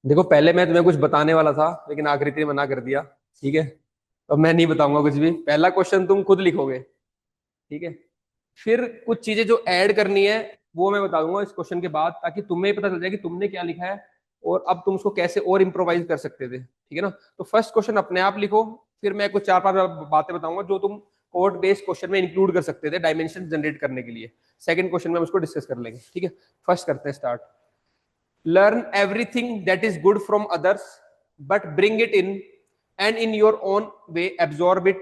देखो, पहले मैं तुम्हें कुछ बताने वाला था लेकिन आकृति ने मना कर दिया। ठीक है, तो मैं नहीं बताऊंगा कुछ भी। पहला क्वेश्चन तुम खुद लिखोगे। ठीक है, फिर कुछ चीजें जो ऐड करनी है वो मैं बता दूंगा इस क्वेश्चन के बाद, ताकि तुम्हें पता चल जाए कि तुमने क्या लिखा है और अब तुम उसको कैसे और इम्प्रोवाइज कर सकते थे। ठीक है ना? तो फर्स्ट क्वेश्चन अपने आप लिखो, फिर मैं कुछ चार पांच बातें बताऊंगा जो तुम कोड बेस्ड क्वेश्चन में इंक्लूड कर सकते थे डायमेंशन जनरेट करने के लिए। सेकंड क्वेश्चन में हम उसको डिस्कस कर लेंगे। ठीक है, फर्स्ट करते हैं start. Learn everything that is good from others, but bring it in, and in your own way absorb it.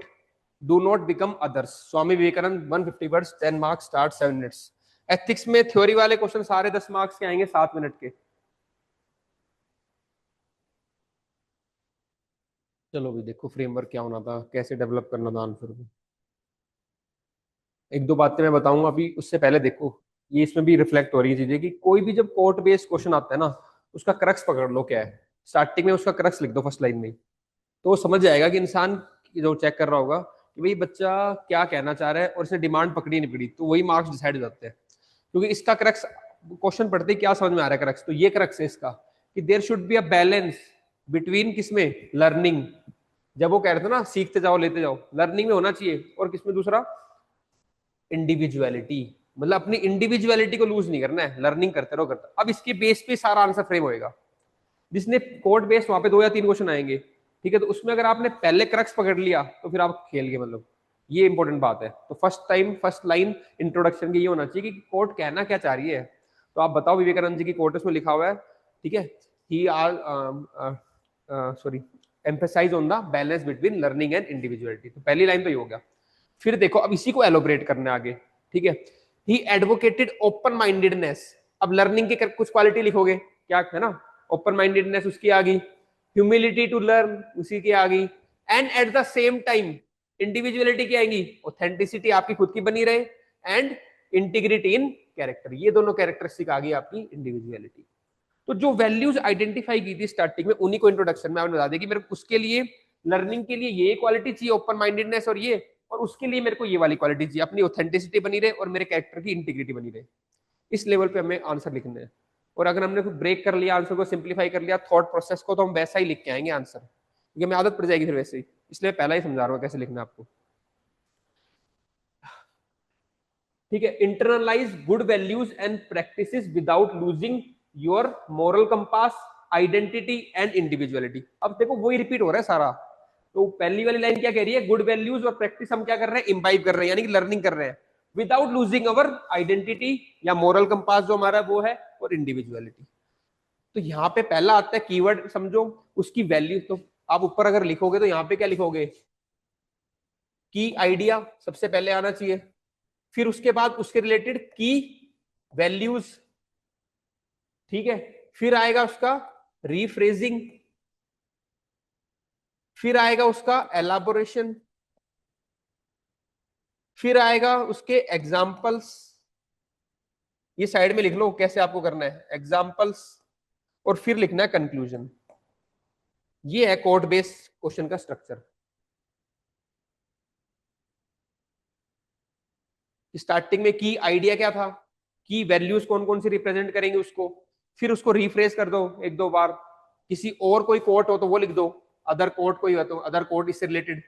Do not become others. Swami Vivekananda, 150 words, 10 marks, start 7 minutes. Ethics में थ्योरी वाले question सारे 10 marks के आएंगे, 7 minute के। चलो भी देखो framework क्या होना था, कैसे डेवलप करना था आंसर को। एक दो बातें मैं बताऊंगा अभी, उससे पहले देखो ये इसमें भी रिफ्लेक्ट हो रही है चीजें कि कोई भी जब कोर्ट बेस्ड क्वेश्चन आता है ना, उसका क्रक्स पकड़ लो क्या है। स्टार्टिंग में उसका क्रक्स लिख दो फर्स्ट लाइन में, तो वो समझ जाएगा कि इंसान जो चेक कर रहा होगा कि भाई बच्चा क्या कहना चाह रहा है, और इसने डिमांड पकड़ी नहीं पकड़ी, तो वही मार्क्स डिसाइड हो जाते हैं। क्योंकि इसका क्रक्स, क्वेश्चन पढ़ते ही क्या समझ में आ रहा है क्रक्स, तो ये क्रक्स है इसका कि there should be a balance between किसमें, लर्निंग। जब वो कह रहे थे ना सीखते जाओ लेते जाओ, लर्निंग में होना चाहिए, और किसमें दूसरा, इंडिविजुअलिटी। मतलब अपनी इंडिविजुअलिटी को लूज नहीं करना है, लर्निंग करते रहो करते। अब इसके बेस पे सारा आंसर फ्रेम होएगा। जिसने कोड बेस्ड वहां पे 2 या 3 क्वेश्चन आएंगे। ठीक है, तो उसमें अगर आपने पहले क्रक्स पकड़ लिया तो फिर आप खेल गए, मतलब ये इंपॉर्टेंट बात है। तो first time first line introduction की ये होना चाहिए कि कोर्ट कहना क्या चाह रही है। तो आप बताओ, विवेकानंद जी की कोर्ट उसमें लिखा हुआ है। ठीक है, here sorry emphasise on the balance between learning and individuality. तो पहली लाइन तो ये हो गया। फिर देखो अब इसी को एलोबरेट करना है आगे। ठीक है, ही एडवोकेटेड ओपन माइंडेडनेस। अब लर्निंग के कुछ क्वालिटी लिखोगे, क्या है ना, ओपन माइंडेडनेस उसकी आ गई, ह्यूमिलिटी टू लर्न उसी की आ गई, and at the same time individuality की आएगी, ऑथेंटिसिटी आपकी खुद की बनी रहे, एंड इंटीग्रिटी इन कैरेक्टर। ये दोनों कैरेक्टरिस्टिक आ गई आपकी इंडिविजुअलिटी। तो जो वैल्यूज आइडेंटिफाई की थी स्टार्टिंग में, उन्हीं को इंट्रोडक्शन में आपने बता दिया कि मेरे को उसके लिए लर्निंग के लिए ये क्वालिटी चाहिए, ओपन माइंडेडनेस, और ये, और उसके लिए मेरे को ये वाली क्वालिटी चाहिए, अपनी ऑथेंटिसिटी बनी रहे और मेरे कैरेक्टर की इंटीग्रिटी बनी रहे। इस लेवल पे हमें आंसर लिखने हैं। और अगर हमने ब्रेक कर लिया, आंसर को सिंप्लीफाई कर लिया थॉट प्रोसेस को, तो हम वैसा ही लिख के आएंगे आंसर, क्योंकि हमें आदत पड़ जाएगी फिर वैसे ही। इसलिए पहला ही समझा रहा हूँ कैसे लिखना है आपको। ठीक है, internalise good values and practices without losing your moral compass, identity and individuality. अब देखो वही रिपीट हो रहा है सारा। तो पहली वाली लाइन क्या कह रही है, गुड वैल्यूज और प्रैक्टिस हम क्या कर रहे हैं, इम्बाइब कर रहे हैं, यानी कि लर्निंग कर रहे हैं, विदाउट लूजिंग अवर आइडेंटिटी या मोरल कंपास जो हमारा वो है, और इंडिविजुअलिटी। तो यहाँ पे पहला आता है कीवर्ड, समझो उसकी वैल्यू। तो आप ऊपर अगर लिखोगे तो यहाँ पे क्या लिखोगे, की आइडिया सबसे पहले आना चाहिए, फिर उसके बाद उसके रिलेटेड की वैल्यूज। ठीक है, फिर आएगा उसका रीफ्रेजिंग, फिर आएगा उसका एलाबोरेशन, फिर आएगा उसके एग्जाम्पल्स। ये साइड में लिख लो कैसे आपको करना है, एग्जाम्पल्स, और फिर लिखना है कंक्लूजन। ये है कोड बेस्ड क्वेश्चन का स्ट्रक्चर। स्टार्टिंग में की आइडिया क्या था, की वैल्यूज कौन कौन सी रिप्रेजेंट करेंगे उसको, फिर उसको रिफ्रेश कर दो एक दो बार। किसी और कोई कोट हो तो वो लिख दो, अदर कोट कोई हो तो अदर कोट इससे रिलेटेड,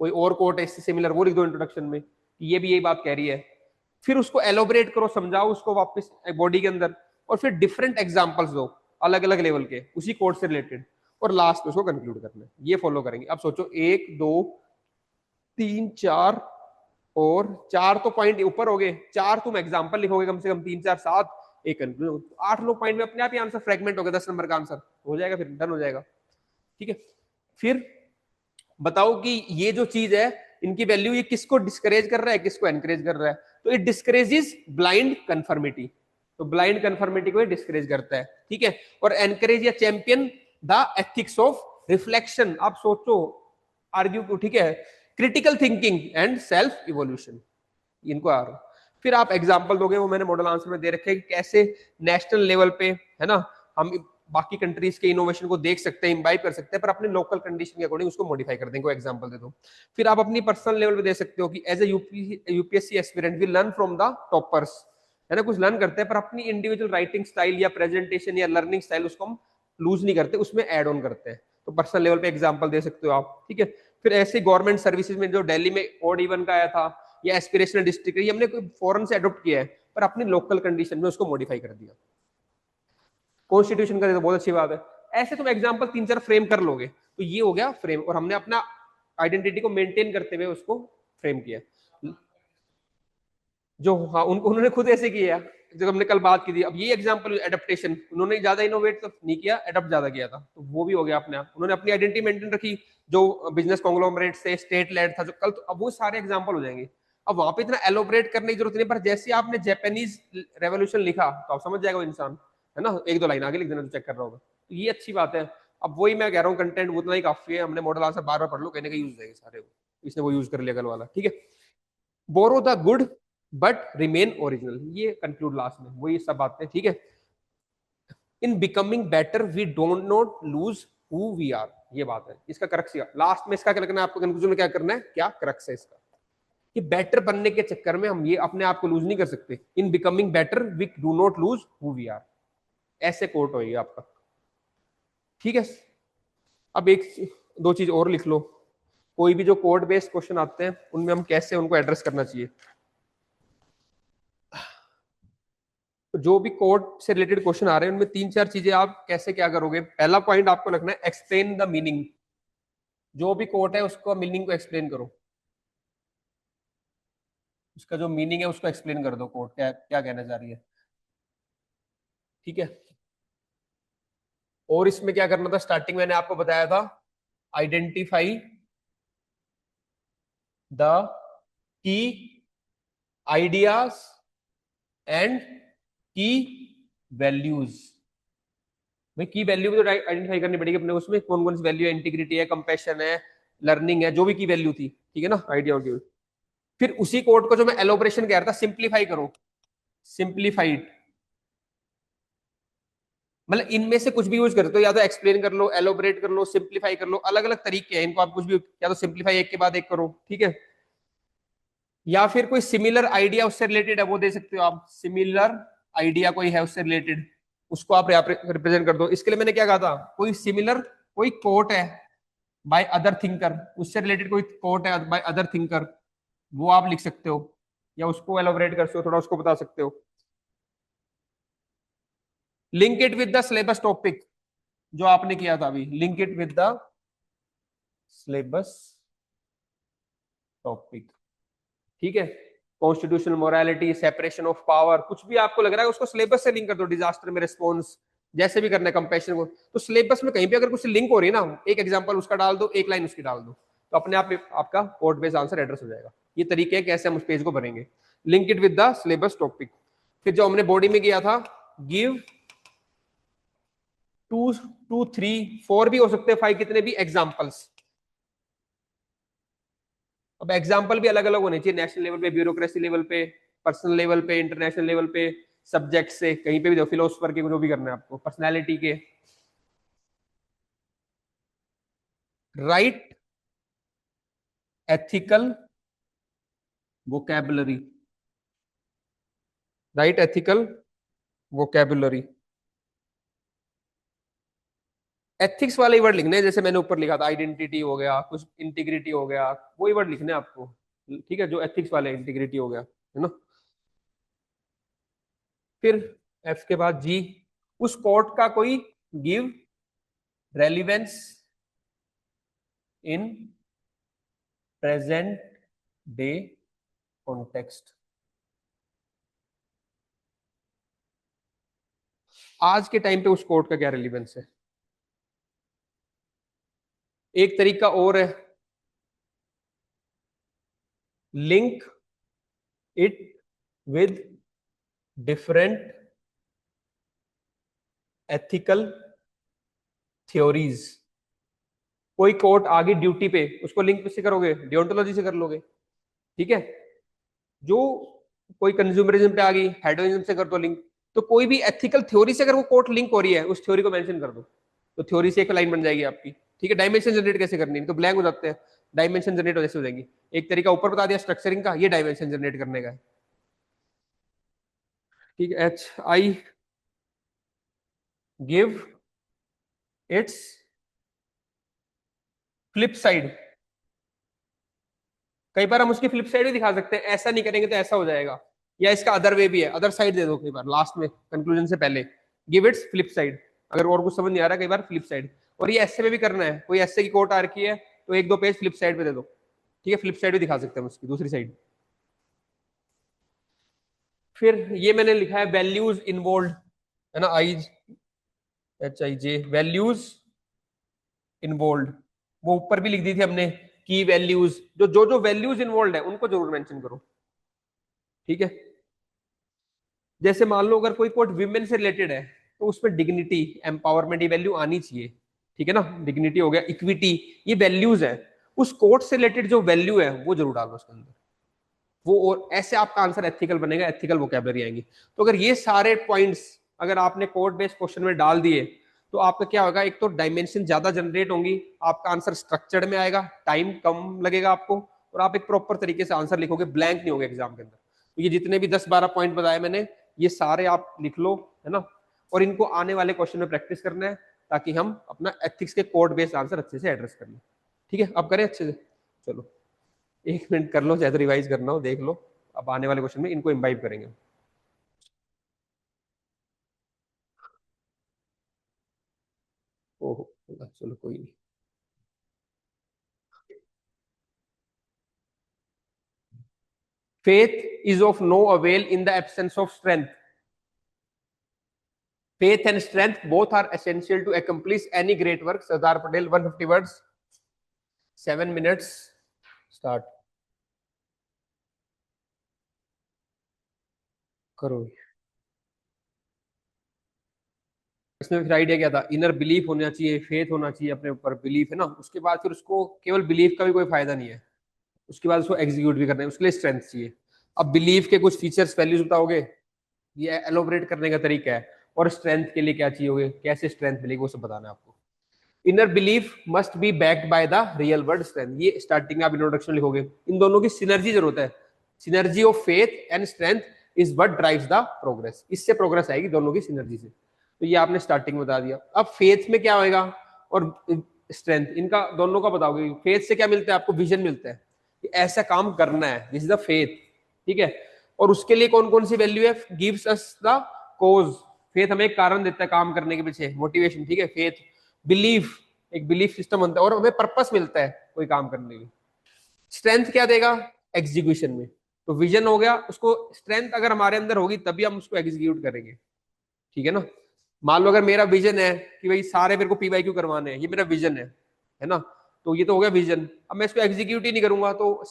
कोई और कोट है इससे सिमिलर, वो लिख दो इंट्रोडक्शन में कि ये भी यही बात कह रही है। फिर उसको एलोबरेट करो, समझाओ उसको वापस बॉडी के अंदर, और फिर डिफरेंट एग्जांपल्स दो अलग अलग लेवल के उसी कोट से रिलेटेड, और लास्ट में उसको कंक्लूड करना है। ये फॉलो करेंगे। अब सोचो 1 2 3 4, और 4 तो पॉइंट ऊपर हो गए, 4 तुम एग्जाम्पल लिखोगे कम से कम, 3 4 7, एक कंक्लूजन, 8 लोग पॉइंट में अपने आप ही आंसर फ्रेगमेंट हो गया, 10 नंबर का आंसर हो जाएगा, फिर डन हो जाएगा। ठीक है, फिर बताओ कि ये जो चीज है, इनकी वैल्यू, ये किसको डिस्करेज कर रहा है, किसको एनकरेज कर रहा है। तो इट डिस्करेजेस ब्लाइंड कंफर्मिटी, तो ब्लाइंड कंफर्मिटी को डिस्करेज करता है। ठीक है, और एनकरेज या champion the ethics of reflection. आप सोचो, आर्ग्यू, ठीक है, critical thinking and self evolution, इनको आ रहा। फिर आप एग्जांपल दोगे, वो मैंने मॉडल आंसर में दे रखे हैं कि कैसे नेशनल लेवल पे, है ना, हम बाकी कंट्रीज के इनोवेशन को देख सकते हैं, इम्बाइब कर सकते हैं, पर अपने लोकल कंडीशन के अकॉर्डिंग उसको मॉडिफाई कर देंगे, एग्जांपल दे दो। फिर आप अपनी पर्सनल लेवल पे दे सकते हो कि as a UPSC aspirant we learn from the toppers, है ना, कुछ लर्न करते हैं पर अपनी इंडिविजुअल राइटिंग स्टाइल या प्रेजेंटेशन या लर्निंग स्टाइल उसको हम लूज नहीं करते, उसमें ऐड ऑन करते हैं। तो पर्सनल लेवल पे एग्जांपल दे सकते हो आप, ठीक है। फिर ऐसे गवर्नमेंट सर्विसेज में जो दिल्ली में ओड इवन का आया था, या एस्पिरेशनल डिस्ट्रिक्ट, ये हमने कोई फॉरेन से अडॉप्ट किया है पर अपनी लोकल कंडीशन में उसको मॉडिफाई कर दिया। कॉन्स्टिट्यूशन का तो बहुत अच्छी बात है। ऐसे तुम एग्जांपल 3-4 फ्रेम कर लोगे तो ये हो गया फ्रेम, और हमने अपना आइडेंटिटी को मेंटेन करते हुए उसको फ्रेम किया। जो हाँ उनको उन्होंने खुद ऐसे किया, जो हमने कल बात की थी। अब ये एग्जांपल एडेप्टेशन, उन्होंने ज्यादा इनोवेट तो नहीं किया, एडप्ट ज्यादा किया था, तो वो भी हो गया अपने आप। उन्होंने अपनी आइडेंटिटी मेंटेन रखी, जो बिजनेस कॉन्ग्लोमरेट से स्टेट लेड था जो कल, तो अब वो सारे एग्जांपल हो जाएंगे। अब वहां पे इतना एलोबरेट करने की जरूरत नहीं, पर जैसे आपने जापानीज रेवोल्यूशन लिखा तो आप समझ जाएगा वो इंसान, है ना, 1-2 लाइन आगे लिख देना तो चेक कर रहा होगा, तो ये अच्छी बात है। अब वही मैं कह रहा हूँ, कंटेंट उतना ही काफी है, हमने मॉडल आंसर बार बार पढ़ लो, कहीं ना कहीं यूज हो जाएंगे सारे, इसने वो यूज कर लिया कल वाला, ठीक है। Borrow the good but remain original, ये कंक्लूड लास्ट में वही सब बातें, ठीक है। In becoming better we don't not lose who we are, ये बात है, इसका क्रक्स लास्ट में इसका क्या लगना है आपको, कंक्लूजन में क्या करना है, क्या क्रक्स है इसका, कि बेटर बनने के चक्कर में हम ये अपने आप को लूज नहीं कर सकते। In becoming better we do not lose who we are, ऐसे कोट होगी आपका, ठीक है। अब एक 2 चीज और लिख लो, कोई भी जो कोड बेस्ड क्वेश्चन आते हैं उनमें हम कैसे उनको एड्रेस करना चाहिए। तो जो भी कोड से रिलेटेड क्वेश्चन आ रहे हैं उनमें 3-4 चीजें आप कैसे क्या करोगे। पहला पॉइंट आपको रखना है एक्सप्लेन द मीनिंग, जो भी कोड है उसको मीनिंग को एक्सप्लेन करो, उसका जो मीनिंग है उसको एक्सप्लेन कर दो, कोड क्या क्या कहना चाह रही है, ठीक है। और इसमें क्या करना था, स्टार्टिंग मैंने आपको बताया था, identify the key ideas and की वैल्यूज। भाई की वैल्यू भी तो आइडेंटिफाई करनी पड़ेगी अपने, उसमें कौन कौन सी वैल्यू है, इंटीग्रिटी है, कंपैशन है, लर्निंग है, जो भी की वैल्यू थी, ठीक है ना, आइडिया की। फिर उसी कोड को जो मैं एलोबरेशन कह रहा था, सिंप्लीफाई करो, सिंप्लीफाइड, मतलब इनमें से कुछ भी यूज करते हो, या तो एक्सप्लेन कर लो, एलोबरेट कर लो, सिंप्लीफाई कर लो, अलग अलग तरीके हैं इनको, आप कुछ भी, या तो सिंप्लीफाई एक के बाद एक करो, ठीक है। या फिर कोई सिमिलर आइडिया उससे रिलेटेड है वो दे सकते हो आप, सिमिलर आइडिया कोई है उससे रिलेटेड, उसको आप रिप्रेजेंट कर दो। इसके लिए मैंने क्या कहा था, कोई सिमिलर कोई कोट है बाय अदर थिंकर, उससे रिलेटेड कोई कोट है बाय अदर थिंकर, वो आप लिख सकते हो, या उसको एलोबरेट कर सकते हो, थोड़ा उसको बता सकते हो। Link it with the syllabus topic, जो आपने किया था अभी, link it with the syllabus topic, ठीक है। Constitutional morality, separation of power, कुछ भी आपको लग रहा है उसको सिलेबस से लिंक कर दो, डिजास्टर में रिस्पॉन्स, जैसे भी करना है, कंपैशन को, तो सिलेबस में कहीं भी अगर कुछ लिंक हो रही है ना, एक एग्जांपल उसका डाल दो, एक लाइन उसकी डाल दो, तो अपने आप आपका कोड बेस्ड आंसर एड्रेस हो जाएगा। ये तरीके है कैसे हम उस पेज को भरेंगे, link it with the syllabus topic. फिर जो हमने बॉडी में किया था, गिव 2, 2, 3, 4 भी हो सकते हैं, 5, कितने भी एग्जाम्पल्स। अब एग्जाम्पल भी अलग अलग होने चाहिए, नेशनल लेवल पे, ब्यूरोक्रेसी लेवल पे, पर्सनल लेवल पे, इंटरनेशनल लेवल पे, सब्जेक्ट से, कहीं पे भी, फिलोसफर के जो भी करना है आपको, पर्सनैलिटी के। Right ethical vocabulary, right ethical vocabulary, ethics वाले वर्ड लिखने हैं, जैसे मैंने ऊपर लिखा था, आइडेंटिटी हो गया, कुछ इंटीग्रिटी हो गया, वही वर्ड लिखने हैं आपको, ठीक है, जो एथिक्स वाले, इंटीग्रिटी हो गया, है ना। फिर एफ के बाद जी, उस कोर्ट का कोई give relevance in present day context, आज के टाइम पे उस कोर्ट का क्या रेलिवेंस है। एक तरीका और है, link it with different ethical theories. कोई कोर्ट आगे ड्यूटी पे, उसको लिंक किससे करोगे, डियोंटोलॉजी से कर लोगे, ठीक है। जो कोई कंज्यूमरिज्म पे आ गई, हेडोनिज्म से कर दो लिंक। तो कोई भी एथिकल थ्योरी से अगर वो कोर्ट लिंक हो रही है, उस थ्योरी को मेंशन कर दो, तो थ्योरी से एक लाइन बन जाएगी आपकी, ठीक है। डायमेंशन जनरेट कैसे करनी है, तो ब्लैंक हो जाते हैं, डायमेंशन जनरेट जैसे हो जाएंगी। एक तरीका ऊपर बता दिया स्ट्रक्चरिंग का, ये डायमेंशन जनरेट करने का है। ठीक है, H I give its flip side. कई बार हम उसकी फ्लिप साइड भी दिखा सकते हैं, ऐसा नहीं करेंगे तो ऐसा हो जाएगा, या इसका अदर वे भी है, अदर साइड दे दो कई बार लास्ट में कंक्लूजन से पहले, गिव इट्स फ्लिप साइड। अगर और कुछ समझ नहीं आ रहा कई बार फ्लिप साइड। और ये ऐसे में भी करना है, कोई ऐसे की कोट आ रखी है तो एक दो पेज फ्लिप साइड पे दे दो। ठीक है, फ्लिप साइड भी दिखा सकते हैं उसकी दूसरी साइड। फिर ये मैंने लिखा है वैल्यूज इन्वॉल्व, है ना, I H I J, values involve. वो ऊपर भी लिख दी थी हमने, की वैल्यूज, जो वैल्यूज इन्वॉल्व है उनको जरूर मेंशन करो। ठीक है, जैसे मान लो अगर कोई कोट विमेन से रिलेटेड है तो उसमें डिग्निटी, एम्पावरमेंट, ये वैल्यू आनी चाहिए। ठीक है ना, डिग्निटी हो गया, इक्विटी, ये वैल्यूज है। उस कोट से रिलेटेड जो वैल्यू है वो जरूर डालो उसके अंदर। वो, और ऐसे आपका आंसर एथिकल बनेगा, एथिकल वोकैबुलरी आएंगी। तो अगर ये सारे पॉइंट्स अगर आपने कोड बेस्ड क्वेश्चन में डाल दिए तो आपका क्या होगा, एक तो डायमेंशन ज्यादा जनरेट होंगी, आपका आंसर स्ट्रक्चर्ड में आएगा, टाइम कम लगेगा आपको, और आप एक प्रॉपर तरीके से आंसर लिखोगे, ब्लैंक नहीं होगा एग्जाम के अंदर। तो ये जितने भी 10-12 पॉइंट बताए मैंने, ये सारे आप लिख लो, है ना, और इनको आने वाले क्वेश्चन में प्रैक्टिस करना है, ताकि हम अपना एथिक्स के कोड बेस्ड आंसर अच्छे से एड्रेस कर लें। ठीक है, अब करें अच्छे से। चलो 1 मिनट कर लो, चाहे तो रिवाइज करना हो देख लो, अब आने वाले क्वेश्चन में इनको इम्बाइब करेंगे। ओहो, चलो कोई नहीं। Faith is of no avail in the absence of strength. Faith and strength both are essential to accomplish any great work. Sardar Patel, 150 words, 7 minutes. Start करो। इसमें फिर आइडिया क्या था, इनर बिलीफ होना चाहिए, फेथ होना चाहिए अपने ऊपर, बिलीफ है ना, उसके बाद फिर उसको केवल बिलीफ का भी कोई फायदा नहीं है, उसके बाद उसको एग्जीक्यूट भी करना है, उसके लिए स्ट्रेंथ चाहिए। अब बिलीफ के कुछ फीचर्स वैल्यूज बताओगे, ये एलोबरेट करने का तरीका है, और स्ट्रेंथ के लिए क्या चाहिए होगे, कैसे स्ट्रेंथ मिलेगी, वो सब बताना है आपको। Inner belief must be backed by the real world strength, ये स्टार्टिंग में आप इंट्रोडक्शन लिखोगे। इन दोनों की सिनर्जी जरूरत है, synergy of faith and strength is what drives the progress, इससे प्रोग्रेस आएगी दोनों की सिनर्जी से। तो ये आपने स्टार्टिंग में बता दिया। अब फेथ में क्या होएगा और स्ट्रेंथ, इनका दोनों का बताओगे। फेथ से क्या मिलता है आपको, विजन मिलता है कि ऐसा काम करना है, दिस इज द फेथ। ठीक है, और उसके लिए कौन कौन सी वैल्यू है, gives us the cause, faith हमें एक कारण देता है काम करने के पीछे, मोटिवेशन। ठीक है, फेथ, बिलीफ, एक बिलीफ सिस्टम बनता है, और हमें पर्पस मिलता है कोई काम करने की। स्ट्रेंथ क्या देगा, एग्जीक्यूशन में। तो विजन हो गया, उसको स्ट्रेंथ अगर हमारे अंदर होगी तभी हम उसको एग्जीक्यूट करेंगे। ठीक है ना, मान लो अगर मेरा विजन है कि भाई सारे मेरे को पीवाईक्यू करवाने हैं, ये मेरा विजन है ना, तो ये तो हो गया विजन। अब मैं इसको एग्जीक्यूट ही नहीं करूंगा तो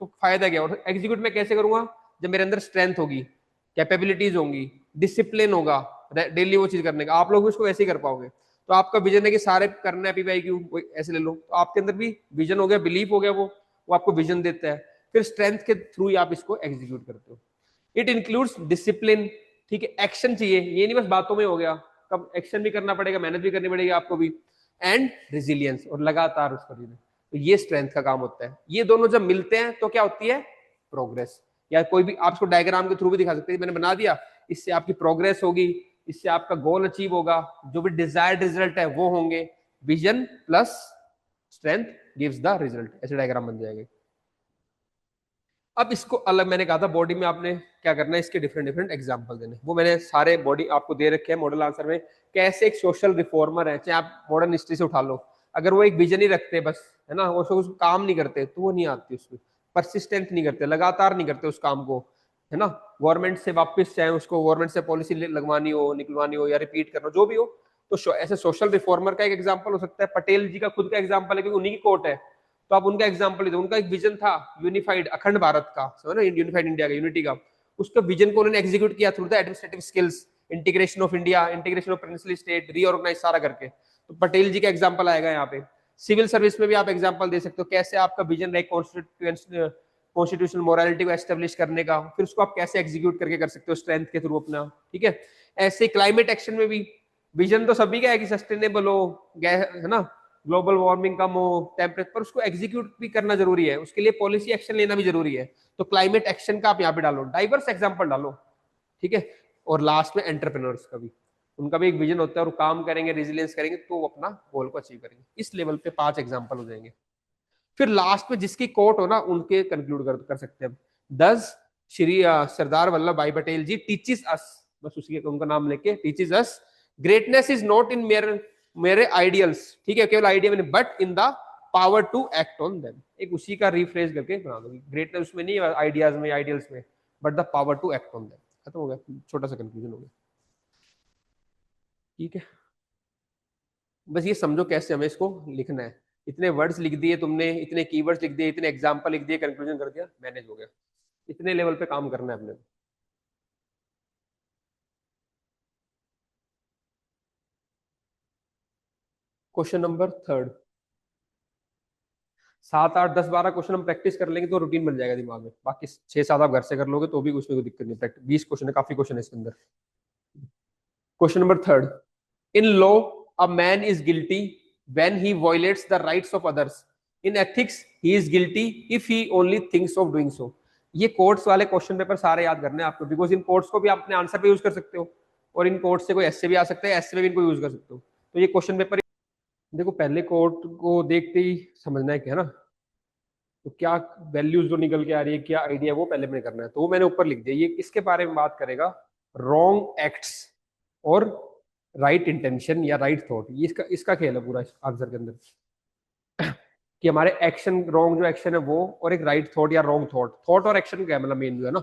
फायदा क्या, और एग्जीक्यूट मैं कैसे करूंगा, जब मेरे अंदर स्ट्रेंथ होगी, कैपेबिलिटीज होंगी, डिसिप्लिन होगा डेली वो चीज करने का, आप लोग उसको वैसे ही कर पाओगे। तो आपका विजन है कि सारे करना है पीवाईक्यू, ऐसे ले लो, तो आपके अंदर भी विजन हो गया, बिलीफ हो गया, वो आपको विजन देता है। फिर स्ट्रेंथ के थ्रू ही आप इसको एग्जीक्यूट करते हो। It includes discipline. ठीक है, एक्शन चाहिए, ये नहीं बस बातों में हो गया, कब एक्शन भी करना पड़ेगा, मेहनत भी करनी पड़ेगी आपको भी, एंड रिजिलियंस, और लगातार उसको जीना। तो ये स्ट्रेंथ का काम होता है। ये दोनों जब मिलते हैं तो क्या होती है, प्रोग्रेस। या कोई भी आप इसको डायग्राम के थ्रू भी दिखा सकते हैं, मैंने बना दिया, इससे आपकी प्रोग्रेस होगी, इससे आपका गोल अचीव होगा, जो भी डिजायर्ड रिजल्ट है वो होंगे। Vision plus strength gives the result, ऐसे डायग्राम बन जाएंगे। अब इसको अलग, मैंने कहा था बॉडी में आपने क्या करना है, इसके डिफरेंट डिफरेंट एग्जांपल देने, वो मैंने सारे बॉडी आपको दे रखे हैं मॉडल आंसर में। कैसे एक सोशल रिफॉर्मर है, चाहे आप मॉडर्न हिस्ट्री से उठा लो, अगर वो एक विजन ही रखते बस, है ना, वो उसको काम नहीं करते तो वो नहीं आती उसमें, परसिस्टेंट नहीं करते, लगातार नहीं करते उस काम को, है ना, गवर्नमेंट से वापस चाहे उसको गवर्नमेंट से पॉलिसी लगवानी हो, निकलवानी हो, या रिपीट करना, जो भी हो, तो ऐसे सोशल रिफॉर्मर का एक एग्जाम्पल हो सकता है। पटेल जी का खुद का एग्जाम्पल है, क्योंकि उन्हीं की कोर्ट है, तो आप उनका एग्जाम्पल दो। उनका एक विजन था यूनिफाइड, अखंड भारत का, समझ ना, यूनिफाइड इंडिया का, यूनिटी का। उसका विजन को उन्होंने एग्जीक्यूट किया through the administrative skills, integration of India, integration of princely state, reorganise सारा करके। तो पटेल जी का एग्जाम्पल आएगा यहाँ पे। सिविल सर्विस में भी आप एग्जाम्पल दे सकते हो, कैसे आपका विजन है कॉन्स्टिट्यूशनल मोरालिटी को एस्टेब्लिश करने का, फिर उसको आप कैसे एग्जीक्यूट करके कर सकते हो स्ट्रेंथ के थ्रू अपना। ठीक है, ऐसे क्लाइमेट एक्शन में भी विजन तो सभी का है कि सस्टेनेबल हो, है ना, ग्लोबल वार्मिंग कम हो, टेम्परेचर, पर उसको एग्जीक्यूट भी करना जरूरी है, उसके लिए पॉलिसी एक्शन लेना भी जरूरी है। तो क्लाइमेट एक्शन का आप यहाँ पे डालो, डाइवर्स एग्जाम्पल डालो। ठीक है, और लास्ट में एंटरप्रेन्योर्स का भी, उनका भी एक विजन होता है और काम करेंगे, रेजिलियंस करेंगे तो वो अपना गोल को अचीव करेंगे। इस लेवल पे 5 एग्जांपल हो जाएंगे। फिर लास्ट में जिसकी कोट हो ना उनके कंक्लूड कर सकते हैं। दस श्री सरदार वल्लभ भाई पटेल जी टीचिस अस, बस उसी उनका नाम लेके, teaches us greatness is not in मेरे मेरे आइडियल्स, ठीक है, केवल आइडिया में, but in the power to act on them. एक उसी का रिफ्रेश करके बना दो, ग्रेटनेस उसमें नहीं है आइडियाज में, आइडियल्स में, but the power to act on them. खत्म हो गया, छोटा सा कंफ्यूजन हो गया। ठीक है, बस ये समझो कैसे हमें इसको लिखना है। इतने वर्ड्स लिख दिए तुमने, इतने कीवर्ड्स लिख दिए, इतने एग्जांपल लिख दिए, कंक्लूजन कर दिया, मैनेज हो गया। इतने लेवल पे काम करना है अपने। क्वेश्चन नंबर थर्ड, 7 8 10 12 क्वेश्चन हम प्रैक्टिस कर लेंगे तो रूटीन बन जाएगा दिमाग में। बाकी 6 7 आप घर से कर लोगे तो भी उसमें कोई दिक्कत नहीं। प्रैक्टिस 20 क्वेश्चन है, काफी क्वेश्चन है इसके अंदर। Question number third, in law a man is guilty when he violets the rights of others, in ethics he is guilty if he only thinks of doing so. ये quotes वाले question paper सारे याद करने हैं आपको, because in quotes को भी आप अपने आंसर पे यूज कर सकते हो, और इन कोट्स से कोई ऐसे भी आ सकता है, ऐसे में भी इनको यूज कर सकते हो। तो ये क्वेश्चन पेपर देखो, पहले कोट को देखते ही समझना है क्या, है ना, तो क्या वैल्यूज जो निकल के आ रही है, क्या आइडिया, वो पहले मैंने करना है। तो वो मैंने ऊपर लिख दिया। ये किसके बारे में बात करेगा, रॉन्ग एक्ट्स और राइट इंटेंशन या राइट थॉट, ये इसका इसका खेल है पूरा आंसर के अंदर। कि हमारे एक्शन, रॉन्ग जो एक्शन है वो, और एक राइट थॉट या रॉन्ग थॉट। थॉट और एक्शन क्या है, मतलब मेन जो है ना,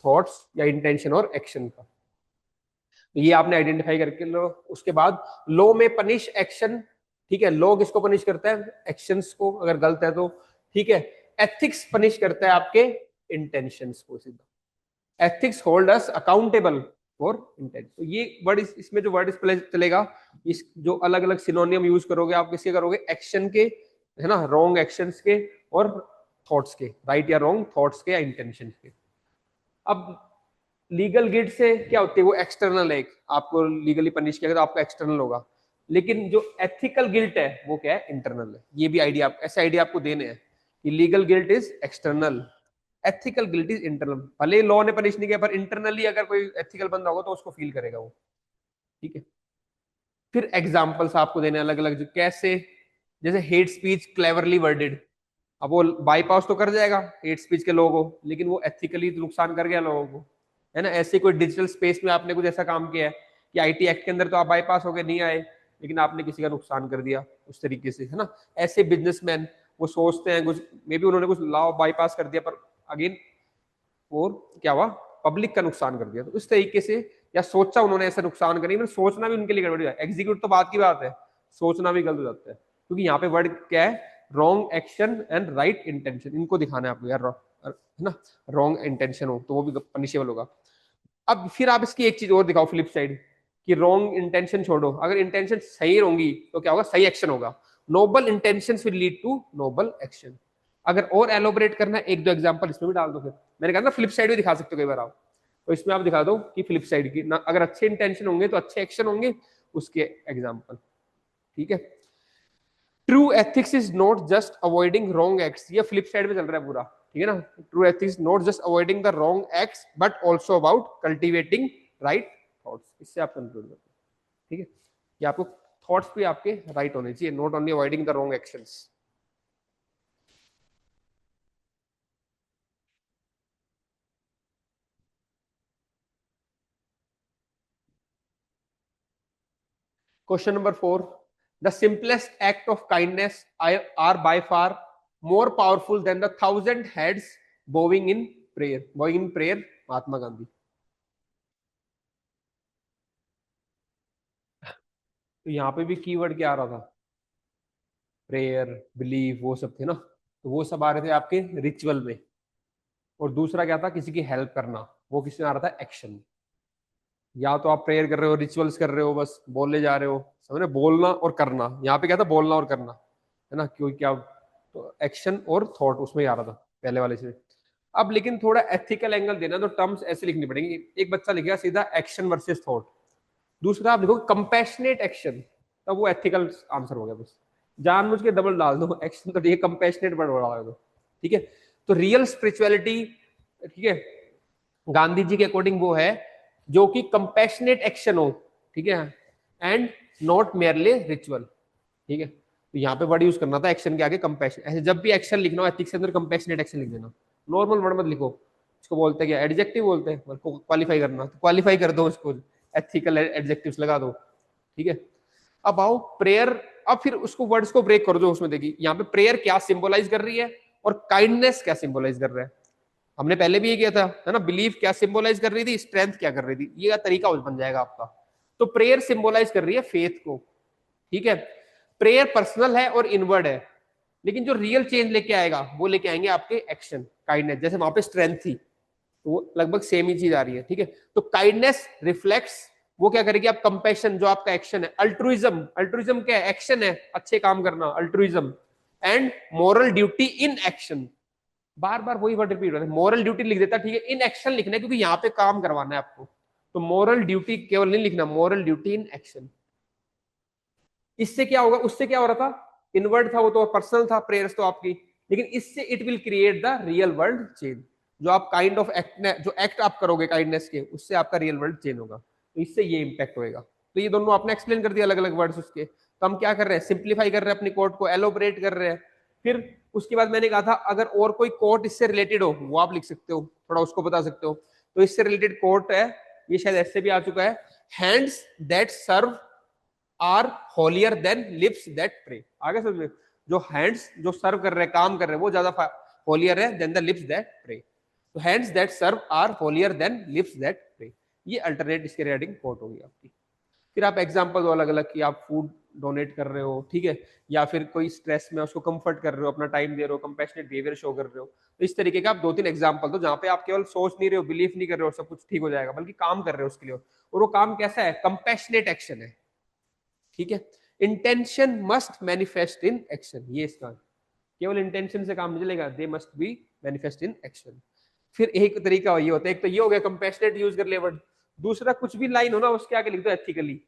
थॉट्स या इंटेंशन और एक्शन का। तो ये आपने आइडेंटिफाई करके लो। उसके बाद लॉ में पनिश एक्शन, ठीक है, लॉ किसको पनिश करता है, एक्शंस को, अगर गलत है तो, ठीक है। एथिक्स पनिश करता है आपके इंटेंशंस को सीधा। Ethics hold us accountable for intent. तो ये वर्ड इसमें जो वर्ड चलेगा, इस जो अलग अलग सिनोनियम यूज करोगे आप, किसके करोगे, एक्शन के, है ना, रॉन्ग एक्शंस के और थॉट्स के, राइट या रॉन्ग थॉट्स के या इंटेंशन के। अब लीगल गिल्ट से क्या होती है, वो एक्सटर्नल है, आपको लीगली पनिश किया तो आपका एक्सटर्नल होगा। लेकिन जो एथिकल गिल्ट है वो क्या है, इंटरनल है। ये भी आइडिया, ऐसे आइडिया आपको देने हैं कि legal guilt is external, ethical guilt is internal. भले लॉ ने पनिश नहीं किया, पर इंटरनली अगर कोई एथिकल बंदा होगा तो उसको फील करेगा वो। ठीक है, फिर एग्जाम्पल्स आपको देने अलग अलग, जो कैसे, जैसे हेट स्पीच क्लेवरली वर्डेड। अब वो बाईपास तो कर जाएगा हेट स्पीच के लोगों को, लेकिन वो एथिकली तो नुकसान कर गया लोगों को, है ना। ऐसे कोई डिजिटल स्पेस में आपने कुछ ऐसा काम किया है कि आईटी एक्ट के अंदर तो आप बाईपास होके नहीं आए, लेकिन आपने किसी का नुकसान कर दिया उस तरीके से, है ना। ऐसे बिजनेसमैन वो सोचते हैं कुछ, मे बी उन्होंने कुछ लॉ बाईपास कर दिया, पर अगेन और क्या हुआ, पब्लिक का नुकसान कर दिया। तो इस तरीके से, या सोचा उन्होंने ऐसा नुकसान करें, मतलब सोचना भी उनके लिए गड़बड़ी है, एग्जीक्यूट तो बात की बात है, सोचना भी गलत हो जाता है। क्योंकि यहाँ पे वर्ड क्या है, wrong action and right intention, इनको दिखाना है आपको यार, है ना। रॉन्ग इंटेंशन हो तो वो भी पनिशेबल होगा। अब फिर आप इसकी एक चीज और दिखाओ फ्लिप साइड, कि रॉन्ग इंटेंशन छोड़ो, अगर इंटेंशन सही होंगी तो क्या होगा, सही एक्शन होगा। Noble intention will lead to noble action. अगर और एलोबरेट करना है, एक दो एग्जांपल इसमें भी डाल दो। फिर मैंने कहा ना फ्लिप साइड भी दिखा सकते हो कई बार आप, तो इसमें आप दिखा दो कि फ्लिप साइड की ना, अगर अच्छे इंटेंशन होंगे तो अच्छे एक्शन होंगे, उसके एग्जाम्पल। ठीक है, true ethics is not just avoiding wrong acts, ये फ्लिप साइड में चल रहा है पूरा, ठीक है ना। True ethics not just avoiding the wrong acts but also about cultivating right thoughts. इससे आप कंक्लूड करते हैं, ठीक है, कि आपको थॉट्स भी आपके राइट होने चाहिए, not only avoiding the wrong actions. Question number 4. The simplest act of kindness are by far more powerful than the 1,000 heads bowing in prayer. Bowing in prayer, Mahatma Gandhi. तो यहाँ पे भी कीवर्ड क्या आ रहा था, प्रेयर, बिलीव, वो सब थे ना। तो वो सब आ रहे थे आपके रिचुअल में। और दूसरा क्या था, किसी की हेल्प करना, वो किसमें आ रहा था, एक्शन। या तो आप प्रेयर कर रहे हो, रिचुअल्स कर रहे हो, बस बोलने जा रहे हो, समझ रहे, बोलना और करना। यहाँ पे क्या था, बोलना और करना, है ना, क्यों क्या, तो एक्शन और थॉट उसमें ही आ रहा था पहले वाले से। अब लेकिन थोड़ा एथिकल एंगल देना तो टर्म्स ऐसे लिखनी पड़ेंगी। एक बच्चा लिखेगा सीधा एक्शन वर्सेस थॉट, दूसरा आप लिखो कंपैशनेट एक्शन, तब वो एथिकल आंसर हो गया। बस जानबूझ के डबल डाल दो, एक्शन तो ठीक है, कंपैशनेट वर्ड डाल दो, ठीक है। तो रियल स्पिरिचुअलिटी, ठीक है, गांधी जी के अकॉर्डिंग वो है जो कि कंपैशनेट एक्शन हो, ठीक है, एंड नॉट मेयरली रिचुअल, ठीक है। तो यहाँ पे वर्ड यूज करना था एक्शन के आगे कंपैशन। ऐसे जब भी एक्शन लिखना हो एथिक्स के अंदर कंपैशनेट एक्शन लिख देना, नॉर्मल वर्ड मत लिखो। इसको बोलते हैं क्या, एडजेक्टिव बोलते हैं, क्वालिफाई करना, तो क्वालिफाई कर दो उसको, एथिकल एडजेक्टिव्स लगा दो, ठीक है। अब आओ प्रेयर, अब फिर उसको वर्ड्स को ब्रेक कर दो उसमें। देखिए यहाँ पे प्रेयर क्या सिंबलाइज कर रही है और काइंडनेस क्या सिंबलाइज कर रहा है। हमने पहले भी ये किया था, है ना, बिलीफ क्या सिंबलाइज कर रही थी, स्ट्रेंथ क्या कर रही थी, ये तरीका बन जाएगा आपका। तो प्रेयर सिंबलाइज कर रही है फेथ को, ठीक है। प्रेयर पर्सनल है और इनवर्ड है, लेकिन जो रियल चेंज लेके आएगा वो लेके आएंगे आपके एक्शन, काइंडनेस। जैसे वहां पे स्ट्रेंथ थी, तो वो लगभग सेम ही चीज आ रही है, ठीक है। तो काइंडनेस रिफ्लेक्ट्स, वो क्या करेगी, आप कंपैशन जो आपका एक्शन है, अल्ट्रुइज्म, अल्ट्रुइज्म क्या है, एक्शन है, अच्छे काम करना, altruism, and moral duty in action. बार बार वही वर्ड रिपीट होता है, मोरल ड्यूटी लिख देता, ठीक है, इन एक्शन लिखना है क्योंकि यहाँ पे काम करवाना है आपको। तो मोरल ड्यूटी केवल नहीं लिखना, मोरल ड्यूटी इन एक्शन। इससे क्या होगा, उससे क्या हो रहा था, इनवर्ड था वो, तो पर्सनल था प्रेयर्स तो आपकी, लेकिन इससे it will create the real world change. जो आप काइंड ऑफ एक्ट, जो एक्ट आप करोगे काइंडनेस के, उससे आपका रियल वर्ल्ड चेंज होगा, तो इससे ये इंपैक्ट होएगा। तो ये दोनों आपने एक्सप्लेन कर दिया अलग अलग वर्ड्स उसके। तो हम क्या कर रहे हैं, सिंप्लीफाई कर रहे हैं अपनी कोट को, एलोबरेट कर रहे हैं। फिर उसके बाद मैंने कहा था अगर और कोई कोट इससे रिलेटेड हो वो आप लिख सकते हो, थोड़ा उसको बता सकते हो। तो इससे रिलेटेड कोट है, ये शायद ऐसे भी आ चुका है, hands that serve are holier than lips that pray. आगे समझ, जो हैंड्स जो सर्व कर रहे हैं, काम कर रहे हैं, वो ज्यादा होलियर है then the lips that pray. तो hands that serve are holier than lips that pray. ये अल्टरनेट इसके रिगार्डिंग कोट होगी आपकी। फिर आप एग्जांपल दो अलग अलग कि आप फूड डोनेट कर रहे हो, ठीक है, या फिर कोई स्ट्रेस में उसको कंफर्ट कर रहे हो, अपना टाइम दे रहे हो, कंपैशनेट बिहेवियर शो कर रहे हो। तो इस तरीके के आप दो तीन एग्जांपल दो जहां पे आप केवल सोच नहीं रहे हो, बिलीव नहीं कर रहे हो सब कुछ ठीक हो जाएगा, बल्कि काम कर रहे हो उसके लिए। और वो काम कैसा है, कंपैशनेट एक्शन है, ठीक है। Intention must manifest in action, ये इसका, केवल इंटेंशन से काम नहीं चलेगा, they must be manifest in action. फिर एक तरीका ये होता है, एक तो ये हो गया कंपैशनेट यूज कर ले वर्ड। दूसरा कुछ भी लाइन हो ना उसके आगे लिख दो एथिकली।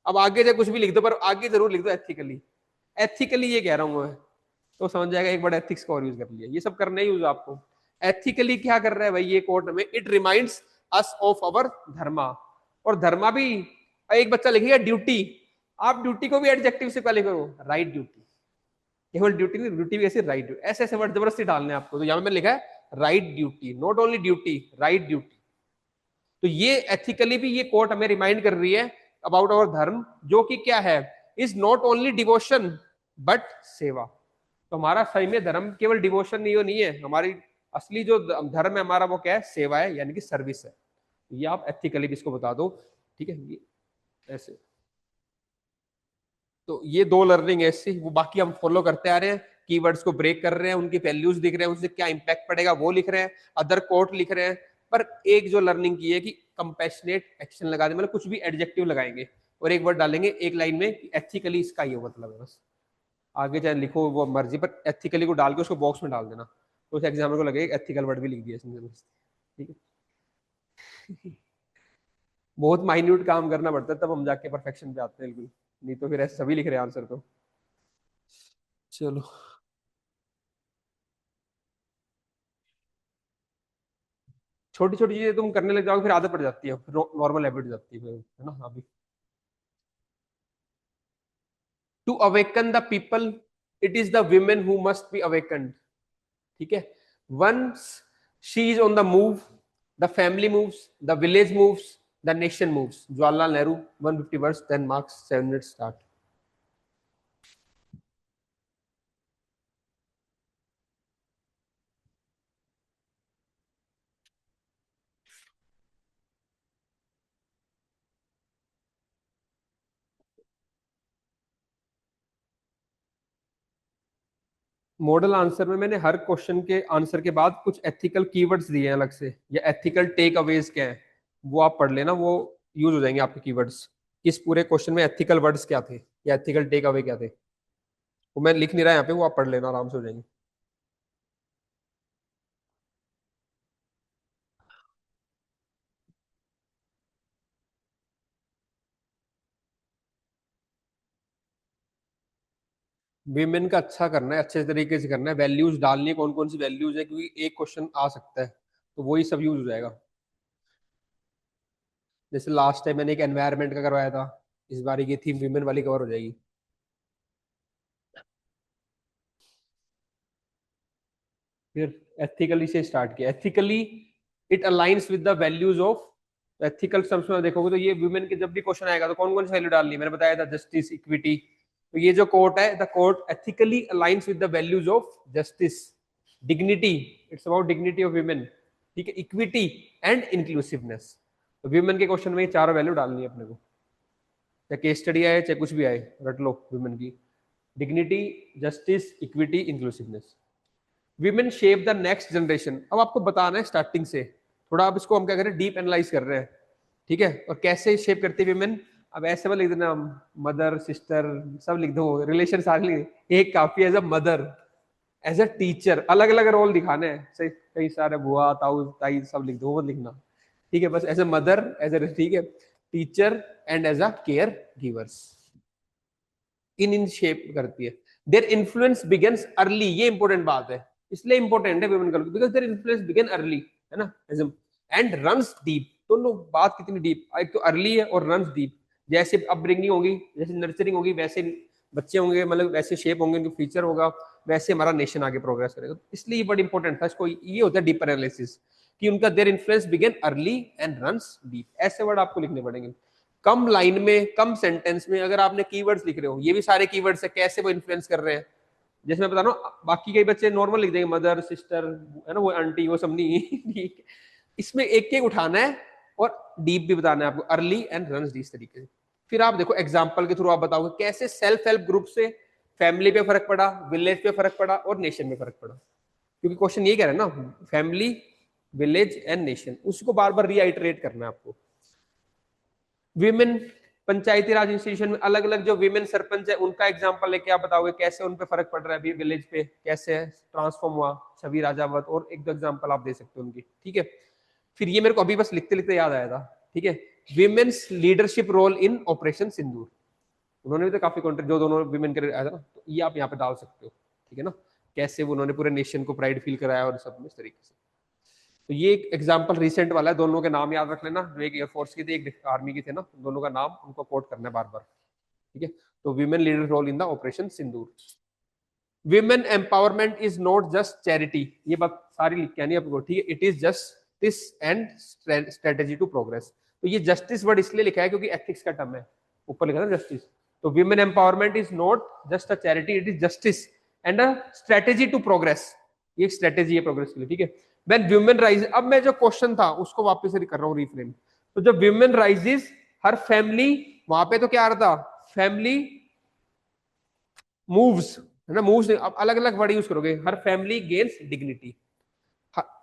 अब आगे से कुछ भी लिख दो पर आगे जरूर लिख दो एथिकली। एथिकली ये कह रहा हूं मैं, तो समझ जाएगा एक बार एथिक्स का और यूज कर लिया, ये सब करना ही यूज आपको। एथिकली क्या कर रहा है भाई ये कोर्ट में, it reminds us of our dharma. और धर्मा भी, एक बच्चा लिखेगा ड्यूटी, आप ड्यूटी को भी एडजेक्टिव से पहले करो, राइट ड्यूटी, केवल ड्यूटी नहीं, ड्यूटी भी ऐसे राइट ड्यूटी, ऐसे ऐसे वर्ड जबरदस्ती डालने हैं आपको। तो यहाँ पे लिखा है right duty, not only duty, right duty. तो ये एथिकली भी ये कोर्ट हमें रिमाइंड कर रही है अबाउट अवर धर्म, जो कि क्या है, is not only devotion but सेवा। तो हमारा सही में धर्म केवल डिवोशन नहीं, नहीं है, हमारी असली जो धर्म है हमारा वो क्या है, सेवा है, यानी कि सर्विस है। ये आप एथिकली भी इसको बता दो, ठीक है, ये ऐसे। तो ये दो लर्निंग ऐसी, वो बाकी हम फॉलो करते आ रहे हैं, कीवर्ड्स को ब्रेक कर रहे हैं, उनकी वैल्यूज दिख रहे हैं, उनसे क्या इंपैक्ट पड़ेगा वो लिख रहे हैं, अदर कोट लिख रहे हैं। पर एक जो लर्निंग की है कि कंपैशनेट एक्शन लगा दे, मतलब कुछ भी एडजेक्टिव लगाएंगे और एक वर्ड डालेंगे एक लाइन में, एथिकली इसका ये मतलब है बस। आगे चाहे लिखो वो मर्जी, पर एथिकली को डाल के उसको बॉक्स में डाल देना, तो उस एग्जाम्पल को लगेगा एथिकल वर्ड भी लिख दिया इसमें, ठीक है। बहुत माइन्यूट काम करना पड़ता है तब हम जाके परफेक्शन पे आते हैं बिल्कुल, नहीं तो फिर ऐसे सभी लिख रहे हैं आंसर तो। चलो, छोटी छोटी चीजें तुम करने लग जाओगे फिर आदत पड़ जाती है, फिर नॉर्मल हैबिट हो जाती है फिर, है ना। अभी to awaken the people, it is the women who must be awakened, ठीक है। Once she is on the move, the family moves, the village moves, the nation moves. Jawaharlal Nehru, 150 words, 10 marks, 7 minutes start. Model answer में मैंने हर question के answer के बाद कुछ ethical keywords दिए हैं अलग से, या एथिकल टेक अवेज क्या है, वो आप पढ़ लेना, वो यूज हो जाएंगे आपके कीवर्ड्स। इस पूरे क्वेश्चन में एथिकल वर्ड्स क्या थे या एथिकल टेक अवे क्या थे, वो मैं लिख नहीं रहा यहाँ पे, वो आप पढ़ लेना, आराम से हो जाएंगे। विमेन का अच्छा करना है, अच्छे तरीके से करना है, वैल्यूज डालनी है, कौन कौन सी वैल्यूज है, क्योंकि एक क्वेश्चन आ सकता है, तो वही सब यूज हो जाएगा। जैसे लास्ट टाइम मैंने एक एनवायरनमेंट का करवाया था, इस बार की थीम विमेन वाली कवर हो जाएगी। फिर एथिकली से स्टार्ट किया, ethically it aligns with the values of, ethical terms में देखोगे तो ये वुमेन के जब भी क्वेश्चन आएगा तो कौन कौन सी वैल्यू डालनी है, मैंने बताया था जस्टिस, इक्विटी। तो ये जो कोर्ट है, the court ethically aligns with the values of justice, dignity, it's about dignity of women, ठीक है, इक्विटी एंड इंक्लूसिवनेस। तो वुमेन के क्वेश्चन में ये चारों वैल्यू डालनी है अपने को, चाहे केस स्टडी आए चाहे कुछ भी आए, रट लो वुमेन की, dignity, justice, equity, inclusiveness. Women shape the next generation, अब आपको बताना है स्टार्टिंग से, थोड़ा अब इसको हम क्या करें, डीप एनालाइज कर रहे हैं, ठीक है। और कैसे शेप करती है विमेन, अब ऐसे में लिख देना, मदर, सिस्टर, सब लिख दो, रिलेशन सारे लिख, एक काफी, as a mother, as a teacher, अलग अलग रोल दिखाने हैं, सही, कई सारे बुआ, ताऊ, ताई, सब लिख दो, वो लिखना, ठीक है। बस as a mother, as a, ठीक है, teacher and as a care givers, in shape करती है। देयर इन्फ्लुएंस बिगिंस अर्ली, ये इंपॉर्टेंट बात है, इसलिए इंपॉर्टेंट है वुमेन का, because their influence begin early, है ना, एंड रन्स डीप, दोनों बात कितनी डीप, एक तो अर्ली है और रन्स डीप, जैसे अपब्रिंगिंग होगी, जैसे नर्चरिंग होगी, वैसे बच्चे होंगे, मतलब वैसे शेप होंगे, उनका फ्यूचर होगा, वैसे हमारा नेशन आगे प्रोग्रेस करेगा, इसलिए ये बड़ा इंपॉर्टेंट था, इसको ये होता है डीपर एनालिसिस, कि उनका there influence begin early and runs deep, ऐसे वर्ड आपको लिखने पड़ेंगे, कम लाइन में, कम सेंटेंस में, अगर आपने कीवर्ड्स लिख रहे हो, ये भी सारे कीवर्ड्स है, कैसे वो इन्फ्लुएंस कर रहे हैं, जैसे मैं बता रहा हूँ, बाकी कई बच्चे नॉर्मल लिख देंगे, मदर, सिस्टर, है ना, वो आंटी, वो सब नहीं ठीक है, इसमें एक एक उठाना है और डीप भी बताना है आपको, अर्ली एंड रन्स डी, इस तरीके से। फिर आप देखो एग्जाम्पल के थ्रू आप बताओगे कैसे सेल्फ हेल्प ग्रुप से फैमिली पे फर्क पड़ा, विलेज पे फर्क पड़ा और नेशन में फर्क पड़ा, क्योंकि क्वेश्चन ये कह रहा है ना, फैमिली, विलेज एंड नेशन, उसको बार बार रीआइटरेट करना है आपको। विमेन पंचायती राज इंस्टीट्यूशन में अलग अलग जो विमेन सरपंच है, उनका एग्जांपल लेके आप बताओगे कैसे उन पे फर्क पड़ रहा है, अभी विलेज पे कैसे ट्रांसफॉर्म हुआ, छवि राजावत, और एक दो एग्जांपल आप दे सकते हो उनकी, ठीक है। फिर ये मेरे को अभी बस लिखते लिखते याद आया था, ठीक है, women's leadership role in operation Sindoor, उन्होंने भी तो काफी कॉन्ट्री, जो दोनों विमेन के आया था ना, तो ये आप यहाँ पे डाल सकते हो, ठीक है ना, कैसे वो उन्होंने पूरे नेशन को प्राइड फील कराया और सब में इस तरीके से। तो ये एक एग्जांपल रिसेंट वाला है, दोनों के नाम याद रख लेना, जो एक एयरफोर्स की थी, एक आर्मी की थे ना, दोनों का नाम उनको कोट करना है बार बार, ठीक है। तो women leader role in the operation Sindoor. Women empowerment is not just charity, ये बात सारी लिख के आनी है आपको, ठीक है, it is justice and strategy to progress. तो ये जस्टिस वर्ड इसलिए लिखा है क्योंकि एथिक्स का टर्म है, ऊपर लिखा था जस्टिस। तो women empowerment is not just a charity, it is justice and a strategy to progress, ये एक स्ट्रेटेजी है प्रोग्रेस के लिए, ठीक है। व्हेन वुमेन राइज, अब मैं जो क्वेश्चन था उसको वापस से कर रहा हूँ रिफ्रेम, तो जब वुमेन राइजेस हर फैमिली, वहां पे तो क्या आ रहा था, फैमिली मूव्स, है ना, मूव्स, अब अलग अलग वर्ड यूज करोगे, हर फैमिली गेन्स डिग्निटी,